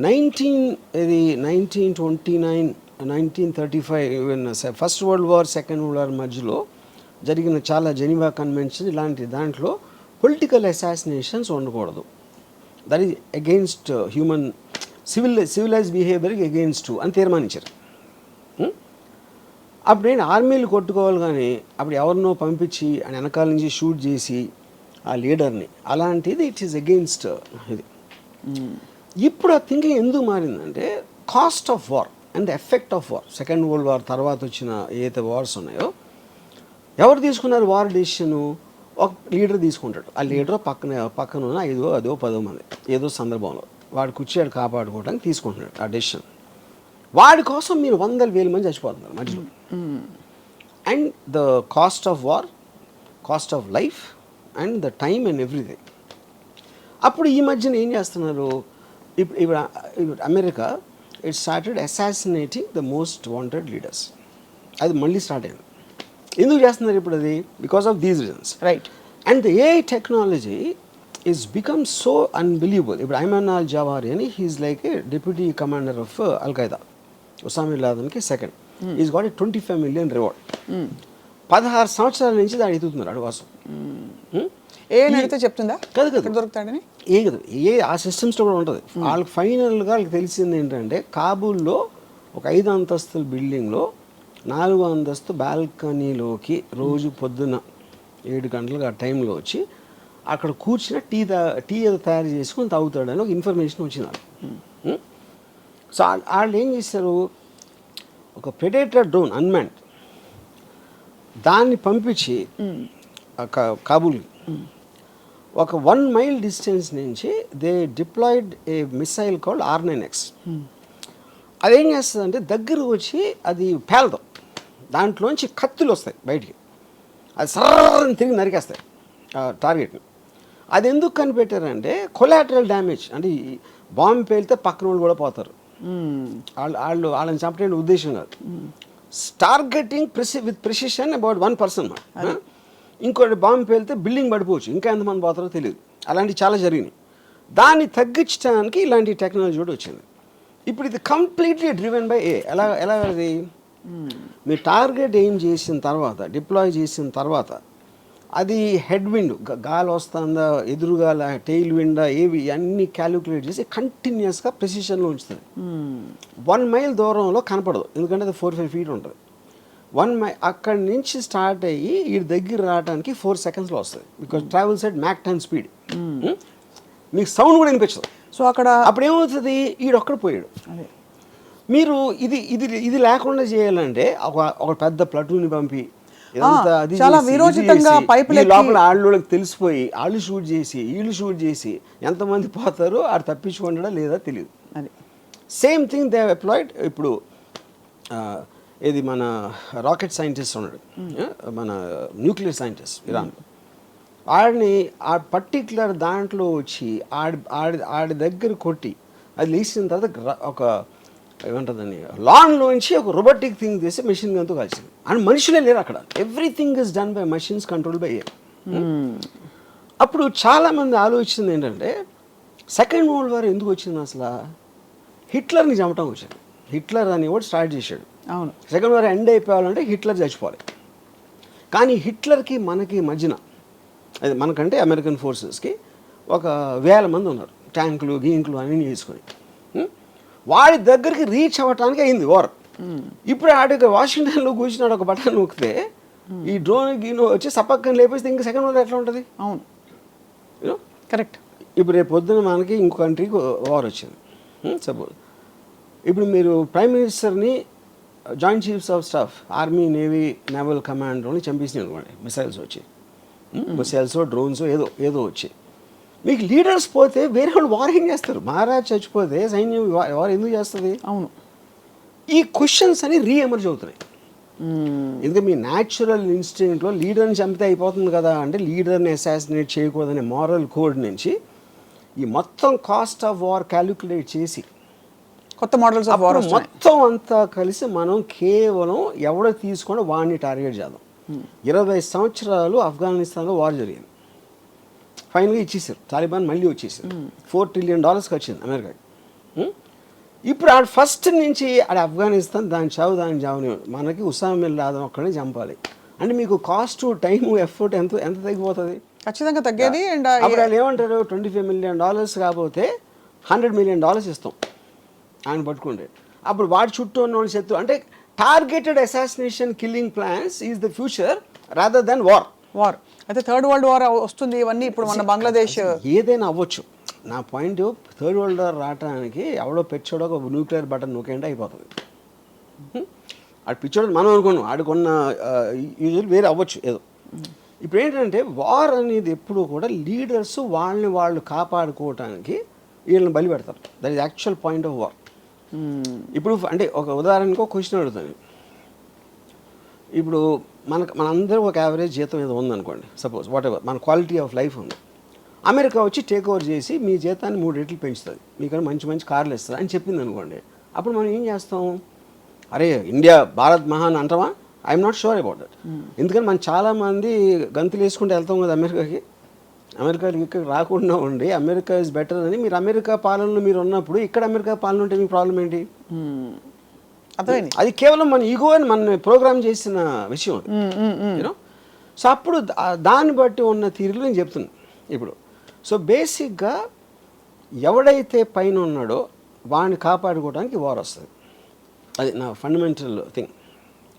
1929 1935 first world war, second world war మధ్యలో జరిగిన చాలా జెనీవా కన్వెన్షన్ ఇలాంటి దాంట్లో పొలిటికల్ అసాసినేషన్స్ ఉండకూడదు. That is against human civilise బిహేవియర్కి అగెయిన్స్ట్ అని తీర్మానించారు. అప్పుడు నేను ఆర్మీలు కొట్టుకోవాలి, కానీ అప్పుడు ఎవరినో పంపించి ఆయన వెనకాల నుంచి షూట్ చేసి ఆ లీడర్ని, అలాంటిది ఇట్ ఈస్ అగెయిన్స్ట్ ఇది. ఇప్పుడు ఆ థింకింగ్ ఎందుకు మారిందంటే cost of war and the effect of war. Second world war తర్వాత వచ్చిన ఏదైతే వార్స్ ఉన్నాయో ఎవరు తీసుకున్నారు వార్ డెసిషను? ఒక లీడర్ తీసుకుంటాడు. ఆ లీడర్ పక్కన ఉన్న 5 అదో 10 మంది ఏదో సందర్భంలో వాడు కూర్చోడు కాపాడుకోవడానికి తీసుకుంటున్నాడు ఆ డెసిషన్. వాడి కోసం మీరు 100,000 మంది చచ్చిపోతున్నారు మధ్యలో. And the cost of war, cost of life and the time and everything. అప్పుడు ఈ మధ్యన ఏం చేస్తున్నారు, ఇప్పుడు America it started assassinating the most wanted leaders. అది మళ్ళీ స్టార్ట్ అయింది. ఎందుకు చేస్తున్నారు ఇప్పుడు అది? Because of these reasons, right. And the AI technology is become so unbelievable. ఇప్పుడు ఐమన్ అల్ జవారి అని he is like a deputy commander of Al-Qaeda, Osama bin లాదెన్కి second. Is got a 25 million reward. 16 సంవత్సరాల నుంచి దాన్ని ఎదుగుతున్నారు అడు కోసం. ఏ అడిగితే చెప్తుందా కదా దొరుకుతాడని? ఏ కదా ఆ సిస్టమ్స్లో కూడా ఉంటుంది. వాళ్ళకి ఫైనల్గా వాళ్ళకి తెలిసింది ఏంటంటే కాబూల్లో ఒక 5 అంతస్తుల బిల్డింగ్లో 4వ అంతస్తు బాల్కనీలోకి రోజు పొద్దున్న 7 గంటలకు ఆ టైంలో వచ్చి అక్కడ కూర్చుని టీ ఏదో తయారు చేసుకొని తాగుతాడని ఒక ఇన్ఫర్మేషన్ వచ్చింది. సో వాళ్ళు ఏం చేశారు, ఒక ప్రెడేటర్ డ్రోన్ అన్మాన్డ్ దాన్ని పంపించి కాబూల్కి ఒక 1 mile డిస్టెన్స్ నుంచి they deployed a missile called R9X. అదేం చేస్తుందంటే దగ్గర వచ్చి అది పేలదు, దాంట్లోంచి కత్తులు వస్తాయి బయటికి, అది సర్రని తిరిగి నరికేస్తాయి టార్గెట్ని. అది ఎందుకు కనిపెట్టారంటే కొలాటరల్ డ్యామేజ్, అంటే బాంబు పేలితే పక్కన వాళ్ళు కూడా పోతారు, వాళ్ళని చంపడానికి ఉద్దేశం కాదు. Targeting with precision about 1 person. ఇంకోటి బాంబు పేలితే బిల్డింగ్ పడిపోవచ్చు, ఇంకా ఎంతమంది పోతారో తెలియదు. అలాంటివి చాలా జరిగినాయి. దాన్ని తగ్గించడానికి ఇలాంటి టెక్నాలజీ కూడా వచ్చింది. ఇప్పుడు ఇది కంప్లీట్లీ డ్రివెన్ బై ఎలా అది మీరు టార్గెట్ ఏం చేసిన తర్వాత, డిప్లాయ్ చేసిన తర్వాత అది హెడ్ విండ్ గాలి వస్తుందా, ఎదురుగాల, టెయిల్ విండా, ఏవి అన్నీ క్యాలిక్యులేట్ చేసి కంటిన్యూస్గా ప్రెసిషన్లో ఉంచుతుంది. 1 mile దూరంలో కనపడదు, ఎందుకంటే అది 4-5 feet ఉంటుంది. 1 mile అక్కడి నుంచి స్టార్ట్ అయ్యి ఈ దగ్గర రావడానికి 4 secondsలో వస్తుంది. Because travels at Mach 10 speed. మీకు సౌండ్ కూడా వినిపించదు. సో అక్కడ అప్పుడు ఏమవుతుంది, ఈడొక్కడ పోయాడు. మీరు ఇది లేకుండా చేయాలంటే ఒక పెద్ద ప్లటూన్ని పంపి చాలా విరోచితంగా లోపల వాళ్ళకి తెలిసిపోయి వాళ్ళు షూట్ చేసి వీళ్ళు షూట్ చేసి ఎంతమంది పోతారో ఆడు తప్పించుకుంటాడా లేదా తెలియదు. Same thing they applied. ఇప్పుడు ఇది మన రాకెట్ సైంటిస్ట్ ఉన్నాడు, మన న్యూక్లియర్ సైంటిస్ట్ ఇరాన్, ఆడిని ఆ పర్టిక్యులర్ దాంట్లో వచ్చి ఆడి దగ్గర కొట్టి అది లేచిన తర్వాత ఒక ఏమంటుందని లాన్లోంచి ఒక రోబోటిక్ థింగ్ చేసి మెషిన్ గన్తో కలిసింది. అండ్ మనుషులే లేరు అక్కడ, everything is done by machines control by air. అప్పుడు చాలామంది ఆలోచించింది ఏంటంటే సెకండ్ వరల్డ్ వార్ ఎందుకు వచ్చింది అసలు, హిట్లర్ని చంపటం వచ్చాడు. హిట్లర్ అని కూడా స్టార్ట్ చేశాడు. అవును, సెకండ్ వార్ ఎండ్ అయిపోవాలంటే హిట్లర్ చచ్చిపోవాలి. కానీ హిట్లర్కి మనకి మధ్యన అది మనకంటే అమెరికన్ ఫోర్సెస్కి ఒక 1000 మంది ఉన్నారు, ట్యాంకులు గీంకులు అన్నీ చేసుకొని. వాడి దగ్గరికి రీచ్ అవ్వటానికి అయింది వార్. ఇప్పుడు ఆడికి వాషింగ్టన్లో కూర్చున్నాడు, ఒక బటన్ నొక్కితే ఈ డ్రోన్ గీనో వచ్చి సపక్కని లేపేస్తే ఇంకా సెకండ్ వరల్డ్ ఎట్లా ఉంటుంది? అవును, యూనో కరెక్ట్. ఇప్పుడు రేపు పొద్దున మనకి ఇంకో కంట్రీకి వార్ వచ్చింది సపోజ్. ఇప్పుడు మీరు ప్రైమ్ మినిస్టర్ని joint chiefs of staff army navy naval కమాండర్ని చంపేసినాయి అనుకోండి, మిసైల్స్ వచ్చి, మిసైల్స్ డ్రోన్స్ ఏదో వచ్చి, మీకు లీడర్స్ పోతే వేరే వాళ్ళు వార్ ఏం చేస్తారు? మహారాజ్ చచ్చిపోతే సైన్యం వార్ ఎందుకు చేస్తుంది? అవును. ఈ క్వశ్చన్స్ అని రీఎమర్జ్ అవుతున్నాయి. ఎందుకంటే మీ న్యాచురల్ ఇన్స్టింక్ట్లో లీడర్ని చంపితే అయిపోతుంది కదా అంటే, లీడర్ని అసాసినేట్ చేయకూడదనే మారల్ కోడ్ నుంచి ఈ మొత్తం కాస్ట్ ఆఫ్ వార్ క్యాలిక్యులేట్ చేసి కొత్త మోడల్స్ ఆఫ్ వార్ మొత్తం అంతా కలిసి మనం కేవలం ఎవడో తీసుకొని వాడిని టార్గెట్ చేద్దాం. 20 సంవత్సరాలు ఆఫ్ఘనిస్తాన్లో వార్ జరిగింది, ఫైనల్గా ఇచ్చేసారు, తాలిబాన్ మళ్ళీ వచ్చేసారు, $4 trillion వచ్చింది అమెరికాకి. ఇప్పుడు ఆడ ఫస్ట్ నుంచి ఆడ ఆఫ్ఘనిస్తాన్ దాని చావుని మనకి ఉసామా బిన్ లాదెన్ ఒక్కడే చంపాలి అంటే మీకు కాస్ట్ టైం ఎఫర్ట్ ఎంత తగ్గిపోతుంది? ఖచ్చితంగా తగ్గేది. అండ్ అప్పుడు వాళ్ళు ఏమంటారు, $25 million కాకపోతే $100 million ఇస్తాం ఆయన పట్టుకుంటే. అప్పుడు వాడి చుట్టూ ఉన్న వాళ్ళు శత్రు అంటే targeted assassination killing plans is the future rather than war. అయితే థర్డ్ వరల్డ్ వార్ వస్తుంది. ఇవన్నీ ఇప్పుడు మన బంగ్లాదేశ్ ఏదైనా అవ్వచ్చు. నా పాయింట్ థర్డ్ వరల్డ్ వార్ రావడానికి ఎవడో పెచ్చోడో ఒక న్యూక్లియర్ బటన్ నొక్కేంటే అయిపోతుంది. ఆడు పిచ్చోడు మనం అనుకున్నాం, ఆడుకున్న యూజువల్ వేరే అవ్వచ్చు ఏదో. ఇప్పుడు ఏంటంటే వార్ అనేది ఎప్పుడు కూడా లీడర్స్ వాళ్ళని వాళ్ళు కాపాడుకోవటానికి వీళ్ళని బలి పెడతారు. That is actual point of war. ఇప్పుడు అంటే ఒక ఉదాహరణకు ఒక క్వశ్చన్ అడుగుతాను. ఇప్పుడు మనందరూ ఒక యావరేజ్ జీతం ఏదో ఉందనుకోండి, సపోజ్ వాట్ ఎవర్, మన క్వాలిటీ ఆఫ్ లైఫ్ ఉంది. అమెరికా వచ్చి టేక్ ఓవర్ చేసి మీ జీతాన్ని 3 రెట్లు పెంచుతుంది, మీకన్నా మంచి కార్లు ఇస్తుంది అని చెప్పింది అనుకోండి. అప్పుడు మనం ఏం చేస్తాం? అరే ఇండియా భారత్ మహాన్ అంటామా? I'm not sure about that. ఎందుకంటే మనం చాలామంది గంతులు వేసుకుంటూ వెళ్తాం కదా అమెరికాకి. అమెరికాకి ఇక్కడ రాకుండా ఉండి అమెరికా ఇస్ బెటర్ అని మీరు అమెరికా పాలనలో మీరు ఉన్నప్పుడు ఇక్కడ అమెరికా పాలన ఉంటే మీ ప్రాబ్లం ఏంటి? అది కేవలం మన ఈగో అని మన ప్రోగ్రామ్ చేసిన విషయం యూనో. సో అప్పుడు దాన్ని బట్టి ఉన్న తీరులో నేను చెప్తున్నాను ఇప్పుడు. సో బేసిక్గా ఎవడైతే పైన ఉన్నాడో వాడిని కాపాడుకోవడానికి వార్ వస్తుంది. అది నా ఫండమెంటల్ థింగ్.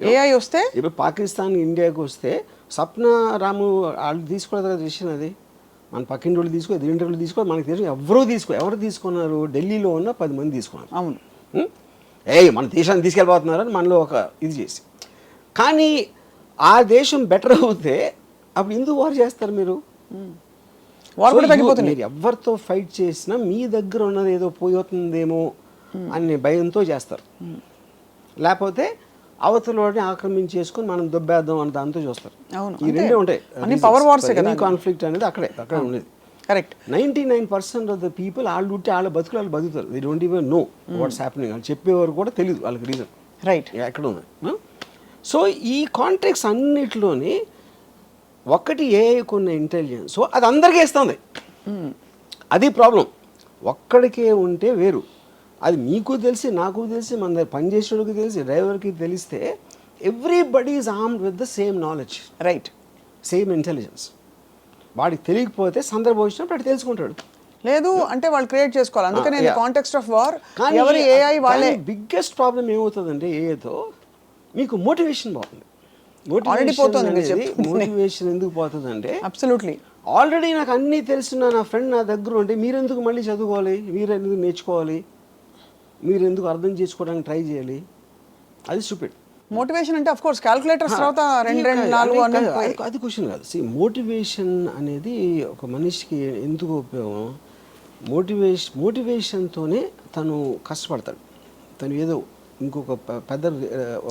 ఏఐ వస్తే ఇప్పుడు పాకిస్తాన్ ఇండియాకి వస్తే సప్న రాము వాళ్ళు తీసుకోలేదు కదా డిసిషన్. అది మన పక్కింటి వాళ్ళు తీసుకో, ఎదురింటి వాళ్ళు తీసుకో, మనకి తెలిసి ఎవరు తీసుకున్నారు? ఢిల్లీలో ఉన్న 10 మంది తీసుకున్నారు. అవును, మన దేశాన్ని తీసుకెళ్ళిపోతున్నారని మనలో ఒక ఇది చేసి. కానీ ఆ దేశం బెటర్ అవుతే అప్పుడు ఎందుకు వార్ చేస్తారు మీరు? మీరు ఎవరితో ఫైట్ చేసినా మీ దగ్గర ఉన్నది ఏదో పోతుందేమో అనే భయంతో చేస్తారు. లేకపోతే అవతలని ఆక్రమించేసుకుని మనం దొబ్బేద్దాం అని దాంతో చూస్తారు. ఈ రెండే ఉంటాయి. కాన్ఫ్లిక్ట్ అనేది అక్కడే ఉండేది. కరెక్ట్. 99% ఆఫ్ ద పీపుల్ వాళ్ళు ఉంటే వాళ్ళ బతుకులు వాళ్ళు బతుకుతారు. They don't even know what's happening. వాళ్ళు చెప్పేవారు కూడా తెలియదు వాళ్ళకి రీజన్ రైట్ ఎక్కడ ఉంది. సో ఈ కాంట్రాక్ట్స్ అన్నిటిలోని ఒకటి ఏఐకున్న ఇంటెలిజెన్స్, సో అది అందరికీ ఇస్తుంది. అది ప్రాబ్లం. ఒక్కడికే ఉంటే వేరు. అది మీకు తెలిసి, నాకు తెలిసి, మన దగ్గర పనిచేసేవాడికి తెలిసి, డ్రైవర్కి తెలిస్తే everybody is armed with the same knowledge, right, same intelligence. వాడికి తెలియకపోతే సందర్భం వచ్చినప్పుడు అటు తెలుసుకుంటాడు. లేదు అంటే వాళ్ళు క్రియేట్ చేసుకోవాలి. అందుకనే కాంటెక్స్ట్ ఆఫ్ వార్ ఎవరి ఏఐ వాళ్ళే. బిగ్గెస్ట్ ప్రాబ్లం ఏమవుతుందంటే ఏఐతో మీకు మోటివేషన్ పోతుంది. మోటివేషన్ ఎందుకు పోతుంది అంటే అబ్సల్యూట్లీ ఆల్రెడీ నాకు అన్నీ తెలిసిన నా ఫ్రెండ్ నా దగ్గర ఉంటే మీరెందుకు మళ్ళీ చదువుకోవాలి, మీరెందుకు నేర్చుకోవాలి, మీరెందుకు అర్థం చేసుకోవడానికి ట్రై చేయాలి? అది స్టూపిడ్. మోటివేషన్ అంటే ఆఫ్ కోర్స్ క్యాలిక్యులేటర్స్ తర్వాత 2 4 అది క్వశ్చన్ కాదు. మోటివేషన్ అనేది ఒక మనిషికి ఎందుకు ఉపయోగం? మోటివేషన్తోనే తను కష్టపడతాడు. తను ఏదో ఇంకొక పెద్ద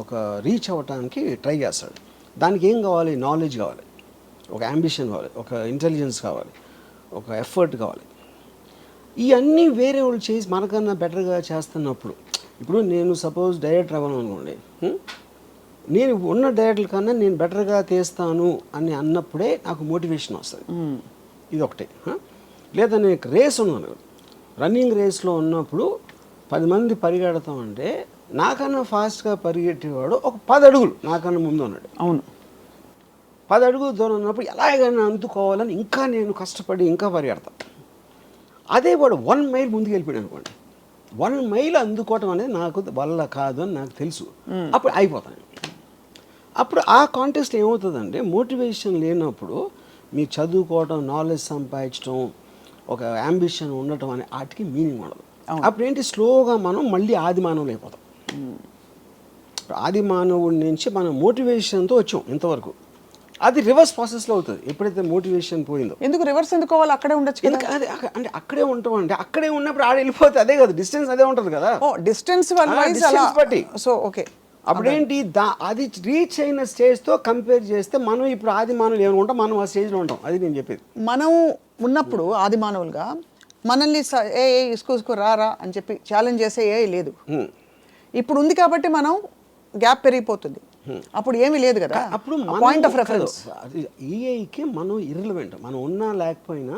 ఒక రీచ్ అవ్వటానికి ట్రై చేస్తాడు. దానికి ఏం కావాలి? నాలెడ్జ్ కావాలి, ఒక అంబిషన్ కావాలి, ఒక ఇంటెలిజెన్స్ కావాలి, ఒక ఎఫర్ట్ కావాలి. ఇవన్నీ వేరే వాళ్ళు చేసి మనకన్నా బెటర్గా చేస్తున్నప్పుడు, ఇప్పుడు నేను సపోజ్ డైరెక్టర్ అవ్వను అనుకోండి, నేను ఉన్న డైరెక్టర్ కన్నా నేను బెటర్గా తీస్తాను అని అన్నప్పుడే నాకు మోటివేషన్ వస్తుంది. ఇది ఒకటే. లేదా నేను రేస్ ఉన్నాను, రన్నింగ్ రేస్లో ఉన్నప్పుడు 10 మంది పరిగెడతామంటే నాకన్నా ఫాస్ట్గా పరిగెట్టేవాడు ఒక 10 అడుగులు నాకన్నా ముందు ఉన్నాడు. అవును, 10 అడుగులు దూరం ఉన్నప్పుడు ఎలాగైనా అందుకోవాలని ఇంకా నేను కష్టపడి ఇంకా పరిగెడతాను. అదే వాడు 1 మైల్ ముందుకు వెళ్ళిపోయాడు అనుకోండి, 1 మైల్ అందుకోవటం అనేది నాకు వల్ల కాదు అని నాకు తెలుసు. అప్పుడు అయిపోతాను. అప్పుడు ఆ కాంటెక్స్ట్ ఏమవుతుందంటే మోటివేషన్ లేనప్పుడు మీరు చదువుకోవడం, నాలెడ్జ్ సంపాదించడం, ఒక అంబిషన్ ఉండటం అనే వాటికి మీనింగ్ ఉండదు. అప్పుడు ఏంటి, స్లోగా మనం మళ్ళీ ఆది మానవులు అయిపోతాం. ఆది మానవుడి నుంచి మనం మోటివేషన్తో వచ్చాం ఇంతవరకు. అది రివర్స్ ప్రాసెస్లో అవుతుంది ఎప్పుడైతే మోటివేషన్ పోయిందో. ఎందుకు రివర్స్ ఎందుకోవాలి, అక్కడే ఉండొచ్చు కదా. ఎందుకు అది అంటే అక్కడే ఉంటాం అంటే అక్కడే ఉన్నప్పుడు ఆడ వెళ్ళిపోతే అదే కదా, డిస్టెన్స్ అదే ఉంటుంది కదా. ఓ డిస్టెన్స్ బట్టి సో ఓకే. అప్పుడేంటి అది రీచ్ అయిన స్టేజ్తో కంపేర్ చేస్తే మనం ఇప్పుడు ఆది మానవులు ఏమైనా ఉంటాం, మనం ఆ స్టేజ్లో ఉంటాం. అది నేను చెప్పేది. మనం ఉన్నప్పుడు ఆది మానవులుగా మనల్ని ఏ ఇసుకో రా అని చెప్పి ఛాలెంజ్ చేసే ఏ లేదు. ఇప్పుడు ఉంది కాబట్టి మనం గ్యాప్ పెరిగిపోతుంది. అప్పుడు ఏమీ లేదు కదా. అప్పుడు పాయింట్ ఆఫ్ రెఫరెన్స్ ఏఐకి మనం ఇర్రిలవెంట్. మనం ఉన్నా లేకపోయినా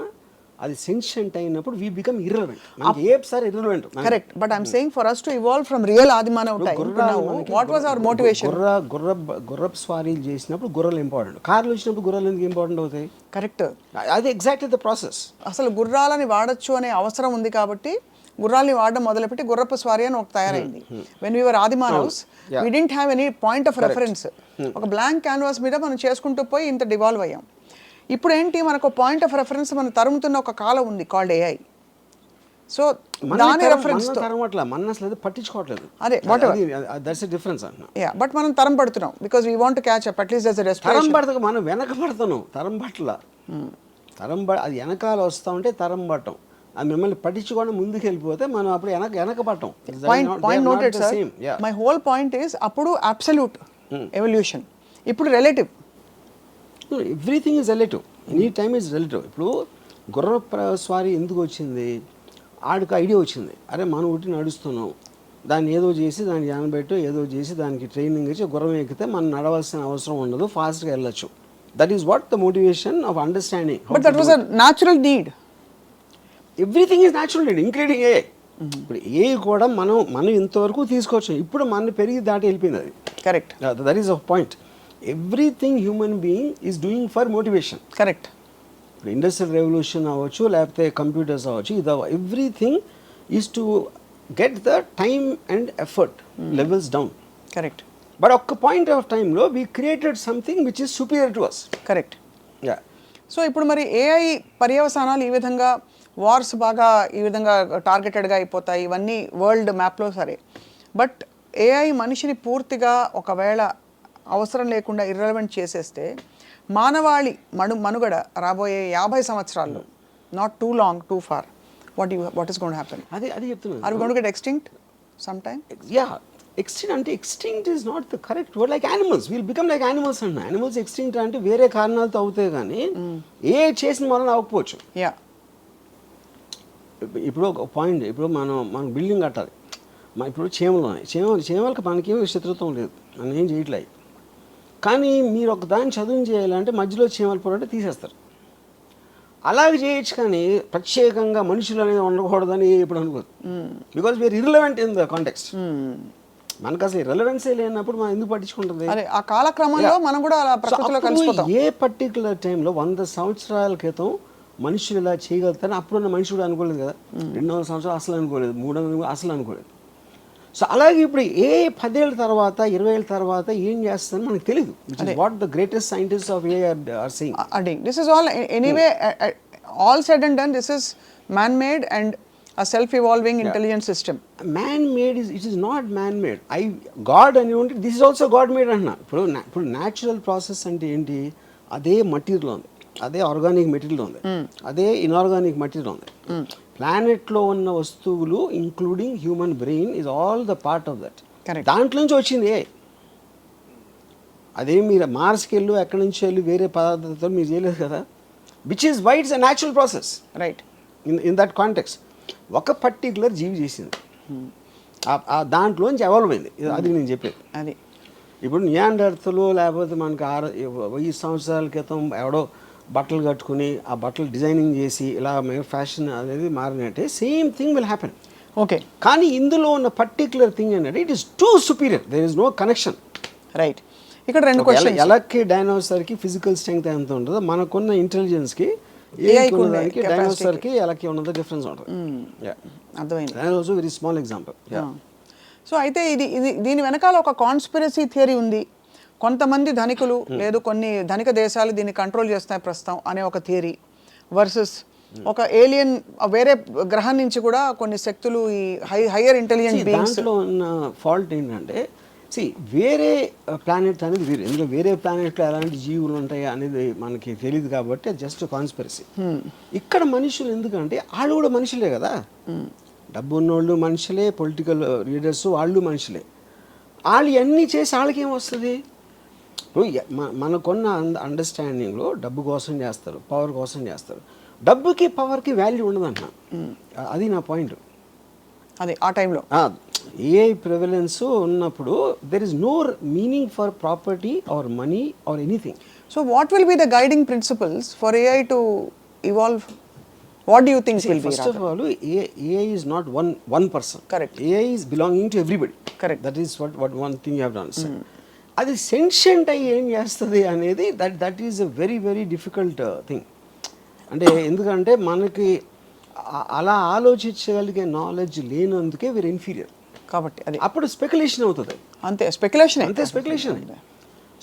అది సెన్షియంట్ అయినప్పుడు వీ బికమ్ ఇర్రిలవెంట్. మనకి ఏసారి irrelevant. Correct. But I'm saying for us to evolve from real ఆదిమానవ time to now, what was our motivation? గుర్రపు స్వారీలు చేసినప్పుడు గుర్రాలు ఇంపార్టెంట్, కార్లు వచ్చినప్పుడు గుర్రాలు ఎందుకు ఇంపార్టెంట్ అవుతాయి? కరెక్ట్. అది ఎగ్జాక్ట్లీ ద ప్రాసెస్. అసలు గుర్రాలని వాడచ్చు అనే అవసరం ఉంది కాబట్టి గుర్రాలని వాడడం మొదలుపెట్టి గుర్రపు స్వారీ అని ఒక తయారైంది. వెన్ వీ వర్ ఆదిమానవ్స్ we didn't have any point of reference. ఒక బ్లాంక్ క్యాన్వాస్ మీద మనం చేసుకుంటూ పోయి ఇంత డివాల్వ్ అయ్యాం. ఇప్పుడు ఏంటి, మనకు పాయింట్ ఆఫ్ రెఫరెన్స్ మనం తరుముతున్న ఒక కాలం ఉంది కాల్డ్ ఏఐ. సో దాని రెఫరెన్స్ పట్టించుకోవట్లేదు. అదే దట్స్ ఎ డిఫరెన్స్ అన్న. యా, బట్ మనం తరం పడుతున్నాం because we want to catch up at least as a respiration. తరం పడతాం, మనం వెనక పడుతున్నాం. తరం పట్ల అది వెనకాల వస్తూ ఉంటే తరం పట్టం. అది మిమ్మల్ని పట్టించుకోవడం ముందుకు వెళ్ళిపోతే మనం అప్పుడు వెనక పట్టం. Point noted sir. My whole point is అప్పుడు అబ్సల్యూట్ ఎవల్యూషన్, ఇప్పుడు relative. Everything is relative, any time is relative. ఇప్పుడు గుర్ర స్వారీ ఎందుకు వచ్చింది? ఆడికి ఐడియా వచ్చింది, అరే మనం ఒకటి నడుస్తున్నాం, దాన్ని ఏదో చేసి దాన్ని జానబెట్టు ఏదో చేసి దానికి ట్రైనింగ్ ఇచ్చి గుర్రం ఎక్కితే మనం నడవాల్సిన అవసరం ఉండదు, ఫాస్ట్గా వెళ్ళొచ్చు. That is what the motivation of understanding. But that was a natural need. Everything is natural need including a. ఇప్పుడు ఏ కూడా మనం ఇంతవరకు తీసుకోవచ్చు, ఇప్పుడు మన పెరిగి దాటి వెళ్ళిపోయింది అది. Correct. That is a point. Everything human being is doing for motivation. Correct. ఇప్పుడు ఇండస్ట్రియల్ రెవల్యూషన్ అవ్వచ్చు, లేకపోతే కంప్యూటర్స్ అవ్వచ్చు, ఇది everything is to get the time and effort levels down. Correct. But ఒక్క పాయింట్ ఆఫ్ టైంలో we created something which is superior to us. Correct. Yeah. So ఇప్పుడు మరి AI పర్యవసానాలు ఈ విధంగా, వార్స్ బాగా ఈ విధంగా టార్గెటెడ్గా అయిపోతాయి, ఇవన్నీ వరల్డ్ మ్యాప్లో సరే. బట్ ఏఐ మనిషిని పూర్తిగా ఒకవేళ అవసరం లేకుండా ఇర్రెలవెంట్ చేసేస్తే మానవాళి మనుగడ రాబోయే 50 సంవత్సరాల్లో, not too long, too far, what is going to happen? అది చెప్తున్నాను. Are we going to get extinct some time? Yeah, extinct అంటే extinct is not the correct word. Like animals will become like animals అన్న. Animals extinct అంటే వేరే కారణాలతో అవుతాయి కానీ ఏ చేసిన వలన అవ్వకపోవచ్చు. యా. ఇప్పుడు ఒక పాయింట్, ఇప్పుడు మనం బిల్డింగ్ కట్టాలి, ఇప్పుడు చీమలు ఉన్నాయి, చీమలకి మనకేమీ శత్రుత్వం లేదు, మనం ఏం చేయట్లేదు. కానీ మీరు ఒక దాన్ని చదువు చేయాలంటే మధ్యలో చీమలు పొరంటే తీసేస్తారు. అలాగే చేయొచ్చు కానీ ప్రత్యేకంగా మనుషులు అనేది ఉండకూడదని ఎప్పుడు అనుకోదు. Because we are irrelevant in the context. మనకు అసలు రెలవెన్సే లేనప్పుడు మనం ఎందుకు పట్టించుకుంటుంది? ఆ కాలక్రమంలో మనం కూడా అలా ప్రకృతిలో కలిసిపోతాం. ఏ పర్టికులర్ టైంలో 100 సంవత్సరాల క్రితం మనుషులు ఇలా చేయగలుగుతారని అప్పుడున్న మనిషి కూడా అనుకోలేదు కదా. 200 సంవత్సరాలు అసలు అనుకోలేదు, 300 అసలు అనుకోలేదు. సో అలాగే ఇప్పుడు 10 ఏళ్ళ తర్వాత 20 ఏళ్ళ తర్వాత ఏం చేస్తారని మనకు తెలియదు. What the greatest scientist of AI are saying. This is all anyway all said and done, this is man made and a self-evolving intelligent system. Man-made it is not man-made. God అని ఉంటే this is also God-made అంటున్నా. ఇప్పుడు natural process అంటే ఏంటి? అదే material ఉంది, అదే organic material ఉంది, అదే ఇన్ఆర్గానిక్ మెటీరియల్ ఉంది. ప్లానెట్లో ఉన్న వస్తువులు including human brain is all the part of that. దాంట్లో నుంచి వచ్చింది. అదే మీరు మార్స్కి వెళ్ళు, ఎక్కడి నుంచి వెళ్ళి వేరే పదార్థాలతో మీరు చేయలేదు కదా. Which is why it's a natural process, right? In that context ఒక పర్టికులర్ జీవి చేసింది, దాంట్లోంచి ఎవాల్వ్ అయింది. అది నేను చెప్పేది. అది ఇప్పుడు నియాండర్తలు లేకపోతే మనకి 1000 సంవత్సరాల క్రితం ఎవడో బట్టలు కట్టుకుని ఆ బట్టలు డిజైనింగ్ చేసి ఇలా ఫ్యాషన్ అనేది మారినట్టే same thing will happen. Okay. కానీ ఇందులో ఉన్న పర్టికులర్ థింగ్ ఏంటంటే it is too superior, there is no connection. Right. ఇక్కడ 2 క్వశ్చన్స్. ఎలక్కి డైనోసార్కి ఫిజికల్ స్ట్రెంగ్త్ ఎంత ఉంటుందో మనకున్న ఇంటెలిజెన్స్కి దానికి డైనోసార్కి ఎలక్కి ఉన్నది డిఫరెన్స్ ఉంటుంది. అర్థమైంది. Also very small example. So అయితే దీని వెనకాల ఒక కాన్స్పిరసీ థియరీ ఉంది. కొంతమంది ధనికులు లేదు కొన్ని ధనిక దేశాలు దీన్ని కంట్రోల్ చేస్తున్నాయి ప్రస్తుతం అనే ఒక థియరీ వర్సెస్ ఒక ఏలియన్ వేరే గ్రహం నుంచి కూడా కొన్ని శక్తులు ఈ హయ్యర్ ఇంటెలిజెంట్ బీయింగ్స్. దాంట్లో ఉన్న ఫాల్ట్ ఏంటంటే వేరే ప్లానెట్ అనేది వేరే, ఎందుకంటే వేరే ప్లానెట్లో ఎలాంటి జీవులు ఉంటాయి అనేది మనకి తెలియదు కాబట్టి జస్ట్ కాన్స్పిరసీ. ఇక్కడ మనుషులు ఎందుకంటే వాళ్ళు కూడా మనుషులే కదా, డబ్బు ఉన్నోళ్ళు మనుషులే, పొలిటికల్ లీడర్స్ వాళ్ళు మనుషులే. వాళ్ళు ఇవన్నీ చేసి వాళ్ళకి ఏమొస్తుంది? మనకున్న అండర్స్టాండింగ్లో డబ్బు కోసం చేస్తారు, పవర్ కోసం చేస్తారు. డబ్బుకి పవర్కి వాల్యూ ఉండదంట, అది నా పాయింట్. అదే ఆ టైంలో ఏఐ ప్రివలెన్స్ ఉన్నప్పుడు there is no meaning for property or money or anything. So what will be the guiding principles for AI to evolve? What do you think will be? First of all, AI is not one person. Correct. AI is belonging to everybody. Correct. That is what one thing you have to understand. అది sentient అయ్యి ఏం చేస్తుంది అనేది that is a very very difficult thing. అంటే ఎందుకంటే మనకి అలా ఆలోచించగలిగే knowledge లేనందుకే వీరు ఇన్ఫీరియర్ కాబట్టి అది అప్పుడు స్పెక్యులేషన్ అవుతుంది. అంతే స్పెక్యులేషన్, అంతే స్పెక్యులేషన్.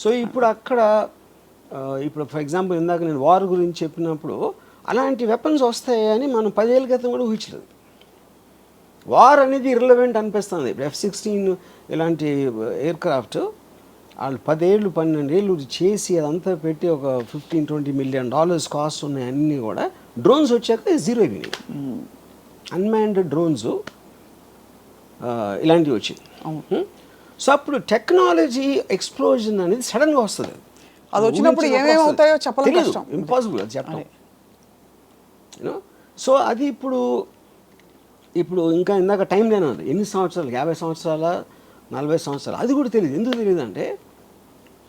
సో ఇప్పుడు అక్కడ ఇప్పుడు ఫర్ ఎగ్జాంపుల్ ఇందాక నేను వార్ గురించి చెప్పినప్పుడు అలాంటి వెపన్స్ వస్తాయని మనం 10 ఏళ్ళ క్రితం కూడా ఊహించలేదు. వార్ అనేది ఇర్రెలవెంట్ అనిపిస్తుంది. ఇప్పుడు F-16 ఇలాంటి ఎయిర్ క్రాఫ్ట్ వాళ్ళు 10 ఏళ్ళు 12 ఏళ్ళు చేసి అదంతా పెట్టి ఒక $15-20 million కాస్ట్ ఉన్నాయి. అన్నీ కూడా డ్రోన్స్ వచ్చాక జీరో అయిపోయినాయి. అన్మాన్డ్ డ్రోన్స్ ఇలాంటివి వచ్చాయి. సో అప్పుడు టెక్నాలజీ ఎక్స్ప్లోజన్ అనేది సడన్గా వస్తుంది. అది వచ్చినప్పుడు ఏమేమి అవుతాయో చెప్పలేదు, కష్టం, ఇంపాసిబుల్ అది చెప్పడం. సో అది ఇప్పుడు ఇంకా ఇందాక టైం లేని ఉంది. ఎన్ని సంవత్సరాలు, 50 సంవత్సరాల 40 సంవత్సరాలు, అది కూడా తెలియదు. ఎందుకు తెలియదు అంటే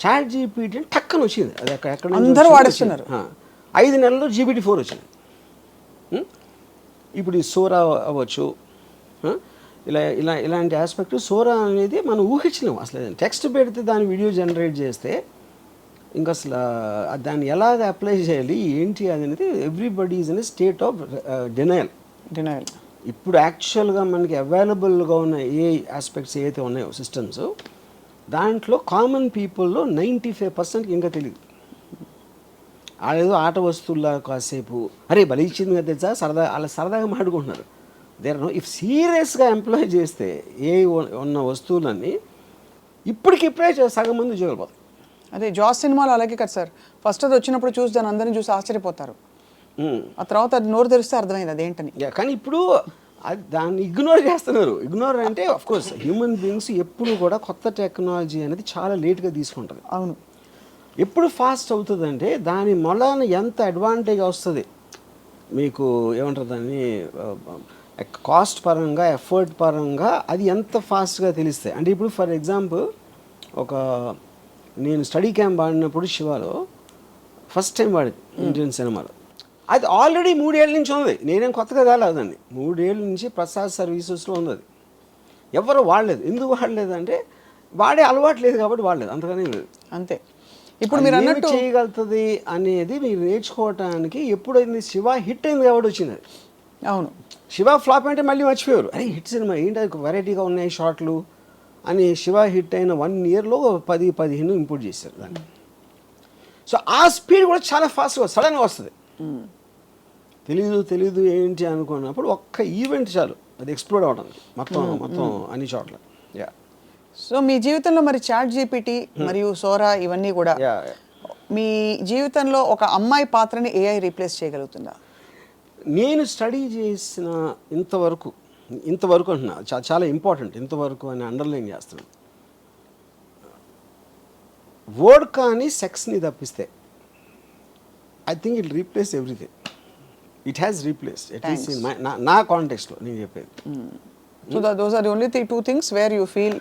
ChatGPT టక్కన వచ్చింది. అది ఎక్కడ అందరూ వాడేస్తున్నారు. 5 నెలల్లో GPT-4 వచ్చింది. ఇప్పుడు ఈ సోరా అవ్వచ్చు, ఇలాంటి ఆస్పెక్ట్. సోరా అనేది మనం ఊహించలేము అసలు. టెక్స్ట్ పెడితే దాని వీడియో జనరేట్ చేస్తే ఇంకా అసలు దాన్ని ఎలాగ అప్లై చేయాలి ఏంటి అనేది everybody is in a state of denial. ఇప్పుడు యాక్చువల్గా మనకి అవైలబుల్గా ఉన్న ఏ ఆస్పెక్ట్స్ ఏవైతే ఉన్నాయో సిస్టమ్స్, దాంట్లో కామన్ పీపుల్లో 95% ఇంకా తెలియదు. వాళ్ళేదో ఆట వస్తువుల్లా కాసేపు అరే బలి ఇచ్చింది కదా తెలుసా సరదా అలా సరదాగా మాట్లాడుకుంటున్నారు. ఇఫ్ సీరియస్గా ఎంప్లాయ్ చేస్తే ఏ ఉన్న వస్తువులన్నీ ఇప్పటికిప్పుడే సగం మంది ఉద్యోగాలు పోతాయి. అదే జాస్ సినిమాలో అలాగే కదా సార్, ఫస్ట్ అది వచ్చినప్పుడు చూసి దాన్ని అందరినీ చూసి ఆశ్చర్యపోతారు, ఆ తర్వాత అది నోరు తెరిస్తే అర్థమైంది అదేంటని. కానీ ఇప్పుడు అది దాన్ని ఇగ్నోర్ చేస్తున్నారు. ఇగ్నోర్ అంటే ఆఫ్ కోర్స్ హ్యూమన్ బీయింగ్స్ ఎప్పుడు కూడా కొత్త టెక్నాలజీ అనేది చాలా లేట్గా తీసుకుంటుంది. అవును, ఎప్పుడు ఫాస్ట్ అవుతుందంటే దాని మొలాన ఎంత అడ్వాంటేజ్ వస్తుంది మీకు, ఏమంటారు దాన్ని, కాస్ట్ పరంగా ఎఫర్ట్ పరంగా అది ఎంత ఫాస్ట్గా తెలుస్తాయి. అంటే ఇప్పుడు ఫర్ ఎగ్జాంపుల్ నేను స్టడీ క్యాంప్ ఆడినప్పుడు శివాలో ఫస్ట్ టైం వాడింది ఇండియన్ సినిమాలో. అది ఆల్రెడీ 3 ఏళ్ళ నుంచి ఉంది. నేనేం కొత్తగా కాలేదండి, 3 ఏళ్ళ నుంచి ప్రసాద్ సర్వీసెస్లో ఉంది. అది ఎవరు వాడలేదు. ఎందుకు వాడలేదు అంటే వాడే అలవాటు లేదు కాబట్టి వాడలేదు, అంతగానే లేదు. అంతే. ఇప్పుడు మీరు అన్నట్టు చేయగలుగుతుంది అనేది మీరు నేర్చుకోవటానికి ఎప్పుడైంది శివ హిట్ అయింది కాబట్టి వచ్చింది. అవును, శివ ఫ్లాప్ అంటే మళ్ళీ మర్చిపోయారు. అరే హిట్ సినిమా ఏంటి, అది వెరైటీగా ఉన్నాయి షార్ట్లు అని. శివ హిట్ అయిన 1 ఇయర్లో 10-15 ఇంపోర్ట్ చేశారు దాన్ని. సో ఆ స్పీడ్ కూడా చాలా ఫాస్ట్గా సడన్గా వస్తుంది. తెలీదు ఏంటి అనుకున్నప్పుడు ఒక్క ఈవెంట్ చాలు అది ఎక్స్ప్లోర్ అవడానికి మొత్తం అన్ని చోట్ల. యా. సో మీ జీవితంలో మరి ChatGPT మరియు సోరా ఇవన్నీ కూడా మీ జీవితంలో ఒక అమ్మాయి పాత్రని AI రీప్లేస్ చేయగలుగుతుందా? నేను స్టడీ చేసిన ఇంతవరకు అంటున్నా, చాలా ఇంపార్టెంట్ ఇంతవరకు అని అండర్లైన్ చేస్తున్నాను. వర్డ్ కానీ సెక్స్ని తప్పిస్తే I think it replace everything. It has replaced at least in నా కాంటెక్స్ట్లో నేను చెప్పేది. So those are the only 2 things where you feel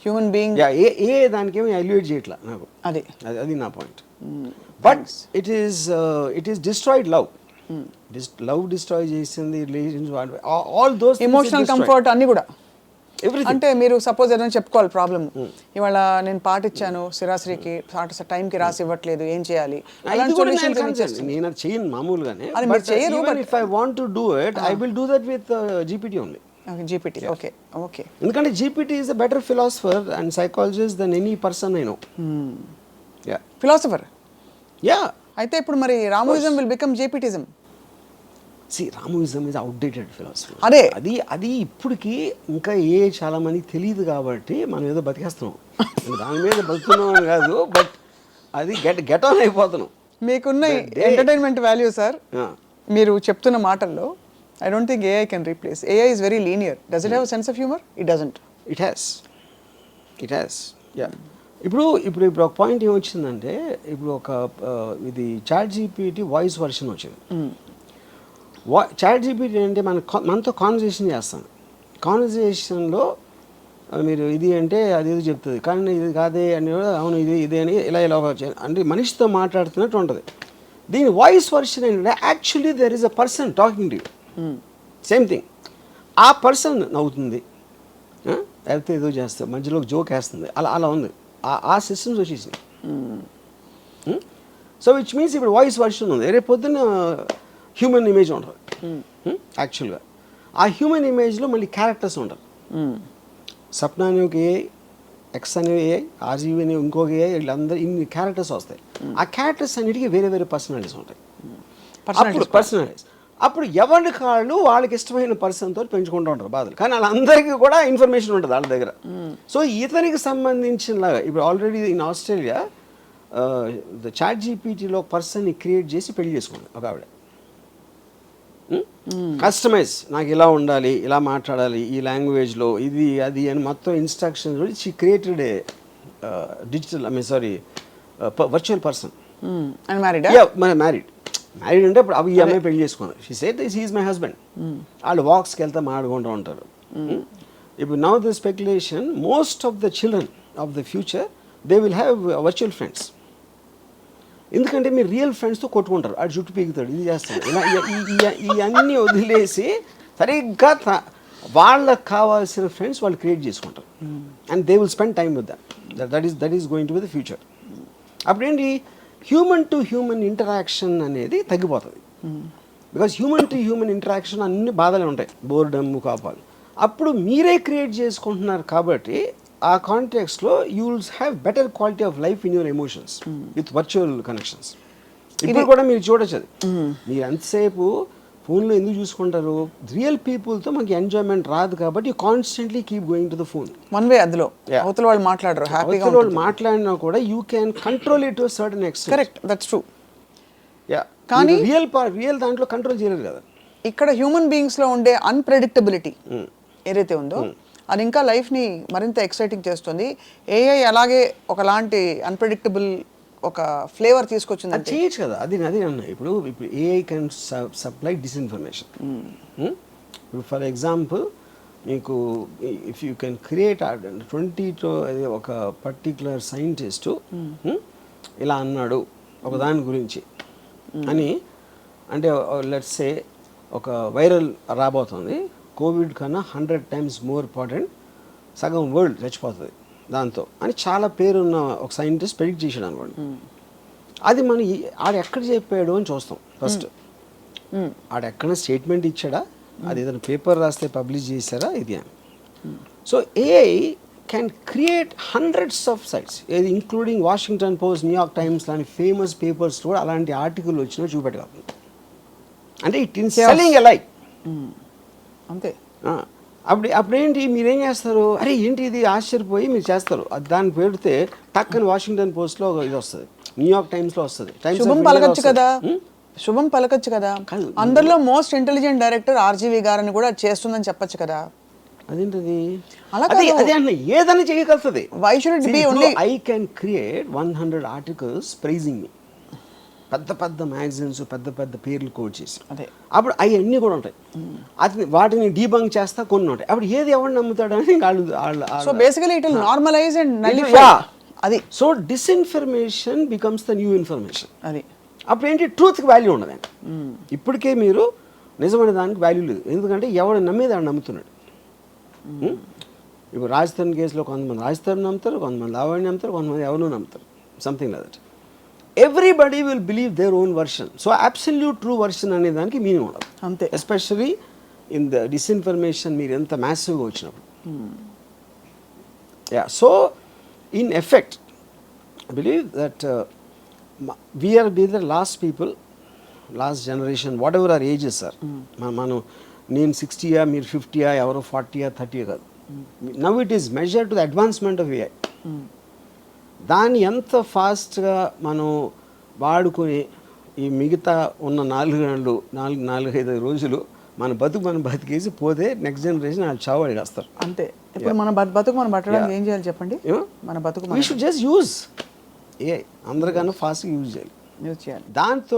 human being. ఏ దానికి ఏమి ఎలివేట్ చేయట్లా నాకు, అది నా point. But it is destroyed love. Love destroy చేసింది, relations, all those emotional comfort అన్ని కూడా. అంటే మీరు సపోజ్ ఏదైనా చెప్పుకోవాలి ప్రాబ్లం, ఇవాళ నేను పాట ఇచ్చాను శిరాశ్రీకి, టైంకి రాసి ఇవ్వట్లేదు, ఏం చేయాలి? నేను అది చేయను మామూలుగానే. అది మీరు చేయరు. If I want to do it, I will do that with GPT only. GPT. Okay okay. ఎందుకంటే GPT is a better philosopher and psychologist then any person I know. Yeah philosopher. Yeah. అయితే ఇప్పుడు మరి Ramoism will become GPTism. Ramoism is outdated philosophy. అదే అది ఇప్పటికి ఇంకా చాలా మందికి తెలియదు కాబట్టి మనం ఏదో బతికేస్తున్నాం. దాని మీద బతుకున్నాం అని కాదు, బట్ అది గెట్ ఆన్ అయిపోతున్నాం. మీకున్న ఎంటర్టైన్మెంట్ వాల్యూ సార్ మీరు చెప్తున్న మాటల్లో, I don't think AI can replace. AI is very linear. Does it have sense of humour? It doesn't. It has. Yeah. ఇప్పుడు ఒక పాయింట్ ఏమొచ్చిందంటే, ఇప్పుడు ఒక ఇది చాట్ జీపీటీ వాయిస్ వర్షన్ వచ్చింది. చాట్ జీపీటీ అంటే మనతో కాన్వర్జేషన్ చేస్తాం. కాన్వర్జేషన్లో మీరు ఇది అంటే అది ఇది చెప్తుంది, కానీ ఇది కాదే అని అవును ఇదే అని ఇలా అంటే మనిషితో మాట్లాడుతున్నట్టు ఉంటుంది. దీని వాయిస్ వర్షన్ ఏంటంటే actually there is a person talking to you, same thing. ఆ పర్సన్ నవ్వుతుంది, లేకపోతే ఏదో చేస్తుంది, మధ్యలో జోక్ వేస్తుంది, అలా ఉంది. ఆ సిస్టమ్స్ వచ్చేసినాయి. సో విచ్ మీన్స్ ఇప్పుడు వాయిస్ వర్షన్ ఉంది. రేపు పొద్దున్న హ్యూమన్ ఇమేజ్ ఉంటుంది యాక్చువల్గా. ఆ హ్యూమన్ ఇమేజ్లో మళ్ళీ క్యారెక్టర్స్ ఉంటారు. సప్నా అనే ఒక ఏఐ, ఎక్స్ అనే ఏఐ, ఆర్జీవి అనే ఇంకొక ఏఐ, వీళ్ళందరూ ఇన్ని క్యారెక్టర్స్ వస్తాయి. ఆ క్యారెక్టర్స్ అన్నిటికీ వేరే వేరే పర్సనాలిటీస్ ఉంటాయి. పర్సనాలిటీస్ అప్పుడు ఎవరి కాళ్ళు వాళ్ళకి ఇష్టమైన పర్సన్తో పెంచుకుంటూ ఉంటారు బాధలు, కానీ వాళ్ళందరికీ కూడా ఇన్ఫర్మేషన్ ఉంటుంది వాళ్ళ దగ్గర. సో ఇతనికి సంబంధించినలాగా ఇప్పుడు ఆల్రెడీ ఇన్ ఆస్ట్రేలియా చాట్ జీపీటీలో పర్సన్ని క్రియేట్ చేసి పెళ్లి చేసుకుంది ఒక ఆవిడ. కస్టమైజ్, నాకు ఇలా ఉండాలి, ఇలా మాట్లాడాలి, ఈ లాంగ్వేజ్లో ఇది అది అని మొత్తం instructions she created a digital virtual person. Married అంటే ఇప్పుడు అవి ఈ అమ్మాయి పెళ్లి చేసుకున్నారు. She said this is my husband. వాళ్ళు వాక్స్కి వెళ్తే మాట్లాడుకుంటూ ఉంటారు. ఇప్పుడు now the speculation, most of the children of the future they will have virtual friends. ఎందుకంటే మీరు రియల్ ఫ్రెండ్స్తో కొట్టుకుంటారు, ఆడు జుట్టు పీకుతాడు, ఇది చేస్తాడు, ఇలా ఇవన్నీ వదిలేసి సరిగ్గా వాళ్ళకి కావాల్సిన ఫ్రెండ్స్ వాళ్ళు క్రియేట్ చేసుకుంటారు. And they will spend time with that is going to be the future. అప్పుడేంటి, హ్యూమన్ టు హ్యూమన్ ఇంటరాక్షన్ అనేది తగ్గిపోతుంది. Because human to human interaction అన్ని బాధలే ఉంటాయి, బోర్డమ్, కోపాలు. అప్పుడు మీరే క్రియేట్ చేసుకుంటున్నారు కాబట్టి ఆ కాంటెక్స్లో you will have better quality of life in your emotions with virtual connections. ఇప్పుడు కూడా మీరు చూడొచ్చు అది. మీరు ఎంతసేపు ఫోన్లో ఎందుకు చూసుకుంటారు? రియల్ పీపుల్తో మనకి ఎంజాయ్మెంట్ రాదు కాబట్టి you constantly keep going to the phone. One way. అందులో అవతల వాళ్ళు మాట్లాడరు, హ్యాపీగా వాళ్ళు మాట్లాడినా కూడా you can control it to certain extent. Correct, that's true. Yeah, కానీ రియల్ దాంట్లో కంట్రోల్ చేయలేరు కదా. ఇక్కడ హ్యూమన్ బీయింగ్స్లో ఉండే అన్ప్రెడిక్టబిలిటీ ఏదైతే ఉందో అది ఇంకా లైఫ్ని మరింత ఎక్సైటింగ్ చేస్తుంది. ఏఐ అలాగే ఒకలాంటి అన్ప్రెడిక్టబుల్ ఒక ఫ్లేవర్ తీసుకొచ్చింది. అది చేయొచ్చు కదా, అది అన్న. ఇప్పుడు ఏఐ కెన్ సప్లై డిస్ఇన్ఫర్మేషన్. ఇప్పుడు ఫర్ ఎగ్జాంపుల్ మీకు ఇఫ్ యూ కెన్ క్రియేట్ 20 ఒక పర్టిక్యులర్ సైంటిస్టు ఇలా అన్నాడు ఒక దాని గురించి అని, అంటే లెట్స్ సే ఒక వైరల్ రాబోతుంది, కోవిడ్ కన్నా 100 times మోర్ ఇంపార్టెంట్, సగం వరల్డ్ చచ్చిపోతుంది దాంతో అని చాలా పేరున్న ఒక సైంటిస్ట్ ప్రెడిక్ట్ చేశాడు అనుకోండి. అది మనం ఆడ ఎక్కడ చెప్పాడు అని చూస్తాం ఫస్ట్. ఆడ ఎక్కడ స్టేట్మెంట్ ఇచ్చాడా, అది ఏదైనా పేపర్ రాస్తే పబ్లిష్ చేశారా, ఇది అని. So AI can create hundreds of sites, ఏది including Washington Post, New York Times లాంటి ఫేమస్ పేపర్స్ కూడా అలాంటి ఆర్టికల్ వచ్చినా చూపెట్టగలుగుతుంది. అంటే it in selling a like అంతే. అప్పుడేంటి మీరేం చేస్తారు, అరే ఏంటి ఇది ఆశ్చర్యపోయి మీరు చేస్తారు. దాన్ని పెడితే టక్కని వాషింగ్టన్ పోస్ట్లో ఇది వస్తుంది, న్యూయార్క్ టైమ్స్లో వస్తుంది. శుభం పలకచ్చు కదా, శుభం పలకచ్చు కదా. అందరిలో మోస్ట్ ఇంటెలిజెంట్ డైరెక్టర్ ఆర్జీవి గారని కూడా చేస్తుందని చెప్పొచ్చు కదా. అదేంటది, అదే అన్న ఏదైనా చేయగలుగుతుంది. Why should it be only I can create 100 articles praising me, పెద్ద పెద్ద మ్యాగజైన్స్, పెద్ద పెద్ద పేర్లు కోట్ చేసి, అదే అప్పుడు అవన్నీ కూడా ఉంటాయి. అది వాటిని డీబంక్ చేస్తా కొన్ని ఉంటాయి. అప్పుడు ఏది ఎవరు నమ్ముతాడు అని so basically it will normalize and nullify అది. So disinformation becomes the new information. అది అప్పుడు ఏంటి, ట్రూత్కి వాల్యూ ఉండదండి. ఇప్పటికే మీరు నిజమైన దానికి వాల్యూ లేదు, ఎందుకంటే ఎవడు నమ్మేది ఆడు నమ్ముతున్నాడు. ఇప్పుడు రాజస్థాన్ కేసులో కొంతమంది రాజస్థాన్ నమ్ముతారు, కొంతమంది లావణ్య నమ్ముతారు, కొంతమంది ఎవరు నమ్ముతారు, something like that. Everybody will believe their own version. So absolute true version అనే దానికి మీనింగ్ ఉండదు అంతే. ఎస్పెషలీ ఇన్ ద డిస్ఇన్ఫర్మేషన్ మీరు ఎంత మ్యాసివ్గా వచ్చినప్పుడు. So in effect I believe that we are the last people, last generation, whatever our ages are. మనం నేను 60 మీరు 50 ఎవరో 40 30 కాదు. Now it is measured to the advancement of AI. దాన్ని ఎంత ఫాస్ట్గా మనం వాడుకొని ఈ మిగతా ఉన్న 4-5 రోజులు మన బతికేసి పోతే నెక్స్ట్ జనరేషన్ వాళ్ళు చావాడి వేస్తారు. అంతే. ఇప్పుడు మన బతుకు మనం పట్టడానికి ఏం చేయాలి చెప్పండి? మన బతుకు we should just use AI. అందరికన్నా ఫాస్ట్గా యూజ్ చేయాలి. దాంతో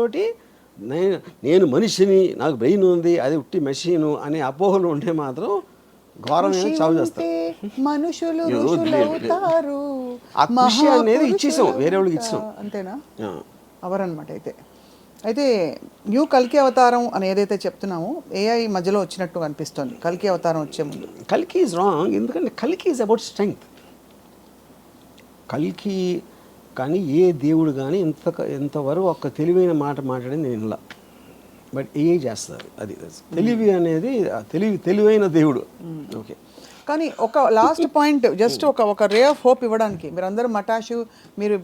నేను మనిషిని, నాకు బ్రెయిన్ ఉంది, అది ఉట్టి మెషిన్ అనే అపోహలు ఉంటే మాత్రం ఘోరమైన చావు చేస్తారు. మనుషులు ఆ కృషి అనేది ఇచ్చేసాం, వేరే వాళ్ళకి ఇచ్చాం. అంతేనా? అవరనమాట. అయితే న్యూ కల్కి అవతారం అని ఏదైతే చెప్తున్నామో AI మధ్యలో వచ్చినట్టు అనిపిస్తుంది కల్కి అవతారం వచ్చే ముందు. కల్కి ఈజ్ రాంగ్, ఎందుకంటే కల్కి ఈజ్ అబౌట్ స్ట్రెంగ్త్. కల్కి కానీ ఏ దేవుడు కానీ ఇంతవరకు ఒక తెలివైన మాట మాట్లాడి నేను ఇలా, బట్ AI చేస్తారు. అది తెలివి అనేది తెలివైన దేవుడు. ఓకే. కానీ ఒక లాస్ట్ పాయింట్, జస్ట్ ఒక రే ఆఫ్ హోప్ ఇవ్వడానికి మీరందరూ మటాషు, మీరు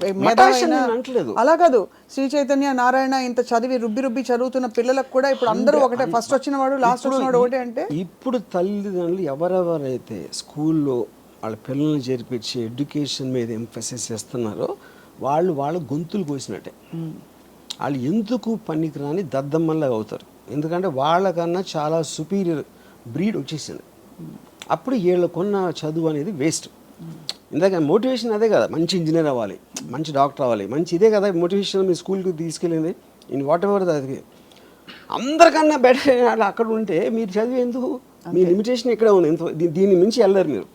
అలా కాదు, శ్రీ చైతన్య నారాయణ ఇంత చదివి రుబ్బి చదువుతున్న పిల్లలకు కూడా ఇప్పుడు అందరూ ఒకటే, ఫస్ట్ వచ్చిన వాడు లాస్ట్ వచ్చిన వాడు ఒకటే. అంటే ఇప్పుడు తల్లిదండ్రులు ఎవరెవరైతే స్కూల్లో వాళ్ళ పిల్లల్ని చేర్పించి ఎడ్యుకేషన్ మీద ఎంఫసిస్ చేస్తున్నారో వాళ్ళ గొంతులు కోసినట్టే. వాళ్ళు ఎందుకు పనికిరాని దద్దమ్మల్లాగా అవుతారు, ఎందుకంటే వాళ్ళకన్నా చాలా సుపీరియర్ బ్రీడ్ వచ్చేసింది. అప్పుడు వీళ్ళకున్న చదువు అనేది వేస్ట్. ఇందాక మోటివేషన్ అదే కదా, మంచి ఇంజనీర్ అవ్వాలి, మంచి డాక్టర్ అవ్వాలి, మంచి ఇదే కదా మోటివేషన్. మీ స్కూల్కి తీసుకెళ్ళింది ఇన్ వాట్ ఎవర్ అది. అందరికన్నా బెటర్ అక్కడ ఉంటే మీరు చదివి ఎందుకు? మీ లిమిటేషన్ ఇక్కడే ఉంది, దీన్ని మించి వెళ్ళరు మీరు.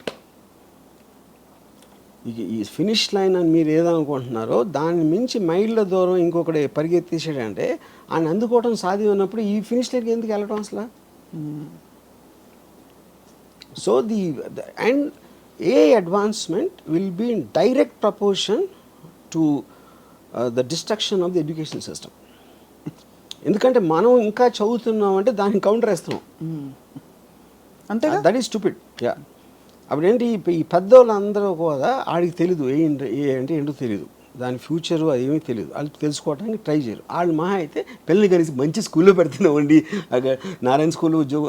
ఈ ఫినిష్ లైన్ అని మీరు ఏదనుకుంటున్నారో దాన్ని మించి మైళ్ళ దూరం ఇంకొకటి పరిగెత్తేసాడంటే ఆయన అందుకోవడం సాధ్యం ఉన్నప్పుడు ఈ ఫినిష్ లైన్కి ఎందుకు వెళ్ళడం అసలు? So and AI advancement will be in direct proportion to the destruction of the education system. ఎందుకంటే మనం ఇంకా చదువుతున్నాం అంటే దానికి కౌంటర్ వేస్తున్నాం. అంతే. That is stupid. యా. అప్పుడేంటి ఈ పెద్దోళ్ళందరూ కూడా ఆడికి తెలీదు ఏ అంటే ఏంటో తెలీదు, దాని ఫ్యూచరు అది ఏమీ తెలియదు, వాళ్ళు తెలుసుకోవడానికి ట్రై చేయరు. వాళ్ళు మహా అయితే పిల్లల్ని కలిసి మంచి స్కూల్లో పెడుతున్నామండి, నారాయణ స్కూల్లో ఉద్యోగం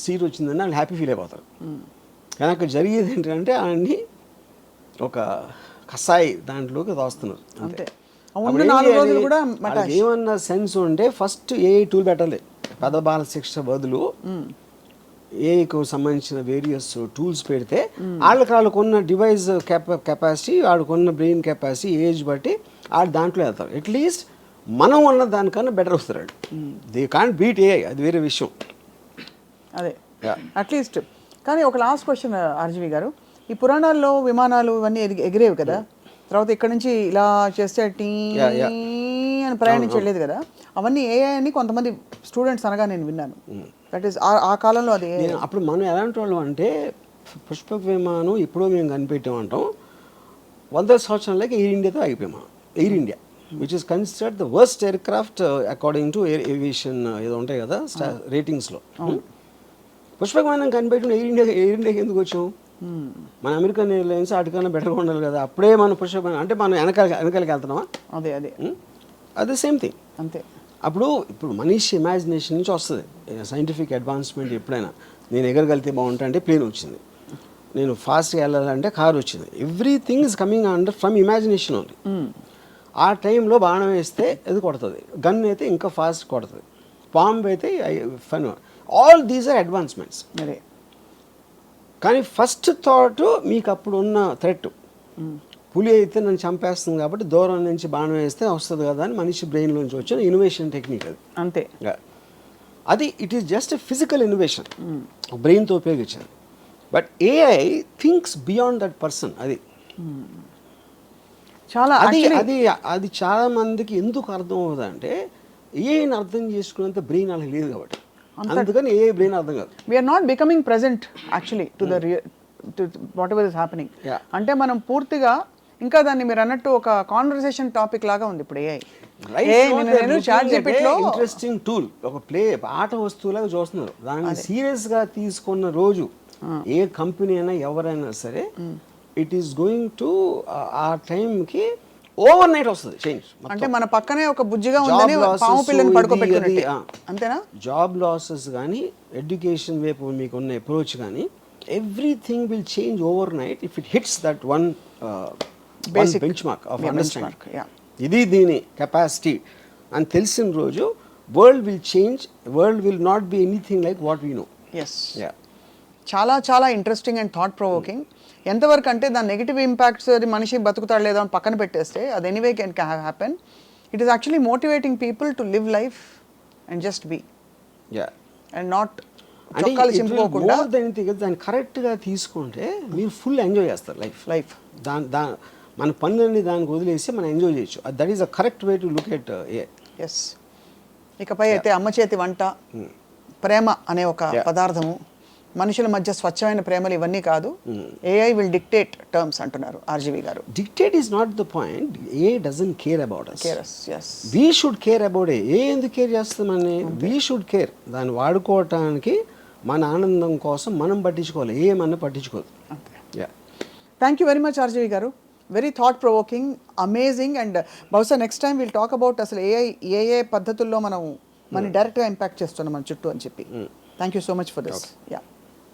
సీట్ వచ్చిందని వాళ్ళు హ్యాపీ ఫీల్ అయిపోతారు. కానీ అక్కడ జరిగేది ఏంటంటే ఆయన్ని ఒక కసాయి దాంట్లోకి దోస్తున్నారు. అంతే. ఏమన్నా సెన్స్ ఉంటే ఫస్ట్ AI టూల్ పెట్టాలి. పెద్ద బాల శిక్ష బదులు ఏఐకు సంబంధించిన వేరియస్ టూల్స్ పెడితే వాళ్ళకున్న డివైస్ కెపాసిటీ, వాళ్ళకున్న బ్రెయిన్ కెపాసిటీ, ఏజ్ బట్టి వాళ్ళు దాంట్లో వెళ్తారు. అట్లీస్ట్ మనం ఉన్న దానికన్నా బెటర్ వస్తారు. దే కాంట్ బీట్ AI, అది వేరే విషయం. అదే అట్లీస్ట్. కానీ ఒక లాస్ట్ క్వశ్చన్ ఆర్జీవి గారు, ఈ పురాణాల్లో విమానాలు ఇవన్నీ ఎగిరేవి కదా, తర్వాత ఇక్కడ నుంచి ఇలా చేస్తే టీ అని ప్రయాణించలేదు కదా, అవన్నీ AI అని కొంతమంది స్టూడెంట్స్ అనగా నేను విన్నాను. దట్ ఈస్ ఆ కాలంలో అది. అప్పుడు మనం ఎలాంటి వాళ్ళం అంటే పుష్పక విమానం ఎప్పుడో మేము కనిపెట్టామంటాం, 100 సంవత్సరాలకి ఎయిర్ ఇండియాతో అయిపోయాము. Air India which is considered the worst air craft according to aviation ఏదో ఉంటాయి కదా రేటింగ్స్లో. పుష్పక విమానం కనిపెట్టిన ఎయిర్ ఇండియాకి ఎందుకు వచ్చాం? మన అమెరికన్ ఎయిర్లైన్స్ వాటికన్నా బెటర్గా ఉండాలి కదా, అప్పుడే మనం పుష్పక విమానం అంటే మనం వెనకాలకి వెళ్తున్నామా? అదే సేమ్ థింగ్. అంతే. ఇప్పుడు మనిషి ఇమాజినేషన్ నుంచి వస్తుంది సైంటిఫిక్ అడ్వాన్స్మెంట్. ఎప్పుడైనా నేను ఎగరగలిగితే బాగుంటా అంటే ప్లేన్ వచ్చింది, నేను ఫాస్ట్గా వెళ్ళాలంటే కార్ వచ్చింది. Everything is coming under from imagination only. ఆ టైంలో బాణం వేస్తే అది కొడుతుంది, గన్ అయితే ఇంకా ఫాస్ట్ కొడుతుంది, బాంబ్ అయితే fun. All these are advancements. కానీ ఫస్ట్ థాట్ మీకు అప్పుడు ఉన్న థ్రెట్, పులి అయితే నన్ను చంపేస్తుంది కాబట్టి దూరం నుంచి బాణం వేస్తే వస్తుంది కదా అని మనిషి బ్రెయిన్లోంచి వచ్చిన ఇన్నోవేషన్ టెక్నిక్ అది. అంతే. అది it is just physical innovation, బ్రెయిన్తో ఉపయోగించాలి. But AI thinks beyond that person. అది చాలా అది చాలా మందికి ఎందుకు అర్థం అవుతుంది అంటే AIని అర్థం చేసుకునేంత బ్రెయిన్ అలా లేదు కాబట్టి, అందుకని AI బ్రెయిన్ అర్థం కాదు. We're not becoming present actually to the whatever is happening. అంటే మనం పూర్తిగా ఇంకా దాన్ని మీరు అన్నట్టు ఒక కాన్వర్సేషన్ టాపిక్ లాగా ఉంది ఇప్పుడు ఏఐ. నేను చాట్ జీపీటీలో ఇంట్రెస్టింగ్ టూల్, ఒక ఆట వస్తువులాగా చూస్తున్నారు. దాన్ని సీరియస్ గా తీసుకున్న రోజు ఏ కంపెనీ అయినా ఎవరైనా సరే ఇట్ ఈస్ గోయింగ్ టు ఆ టైంకి ఓవర్ నైట్ వస్తుంది చేంజ్. అంటే మన పక్కనే ఒక బుజ్జిగా ఉందని పాము పిల్లని పడుకోబెట్టుకున్నట్టే, అంతేనా? జాబ్ లాసెస్ కానీ, ఎడ్యుకేషన్ వైపు మీకున్న అప్రోచ్ కానీ, everything will change overnight if it hits that one basic benchmark of understanding. ఇది దీని కెపాసిటీ అని తెలిసిన రోజు world will change. World will not be anything like what we know. Yes, చాలా చాలా ఇంట్రెస్టింగ్ అండ్ థాట్ ప్రొవోకింగ్. ఎంతవరకు అంటే దాని నెగిటివ్ ఇంపాక్ట్స్ అది మనిషి బతుకుతాడు లేదా అని పక్కన పెట్టేస్తే అది anyway can happen. It is actually motivating people to live life and just be and not చొక్కాలు చింపుకోకుండా. దాన్ని కరెక్ట్గా తీసుకుంటే మీరు ఫుల్ ఎంజాయ్ చేస్తారు లైఫ్. మన పనులన్నీ దానికి వదిలేసి మనం ఎంజాయ్ చేయొచ్చు. That is a correct way to look at. Yes. ఇకపై అయితే అమ్మ చేతి వంట, ప్రేమ అనే ఒక పదార్థము, మనుషుల మధ్య స్వచ్ఛమైన ప్రేమలు ఇవన్నీ కాదు. ఏఐ విల్ డిక్టేట్ టర్మ్స్ అంటున్నారు ఆర్జీవి గారు. Dictate is not the point. A doesn't care about us. Yes. We should care about A ఎందుకు కేర్ చేస్తామని. We should care. దాన్ని వాడుకోవటానికి మన ఆనందం కోసం మనం పట్టించుకోవాలి, ఏమన్నా పట్టించుకోదు. Thank you very much RGV గారు. Very thought provoking, amazing. And బహుశా next time will talk about అసలు ఏఐ ఏ పద్ధతుల్లో మనం డైరెక్ట్గా ఇంపాక్ట్ చేస్తున్నాం మన చుట్టూ అని చెప్పి. Thank you so much for this.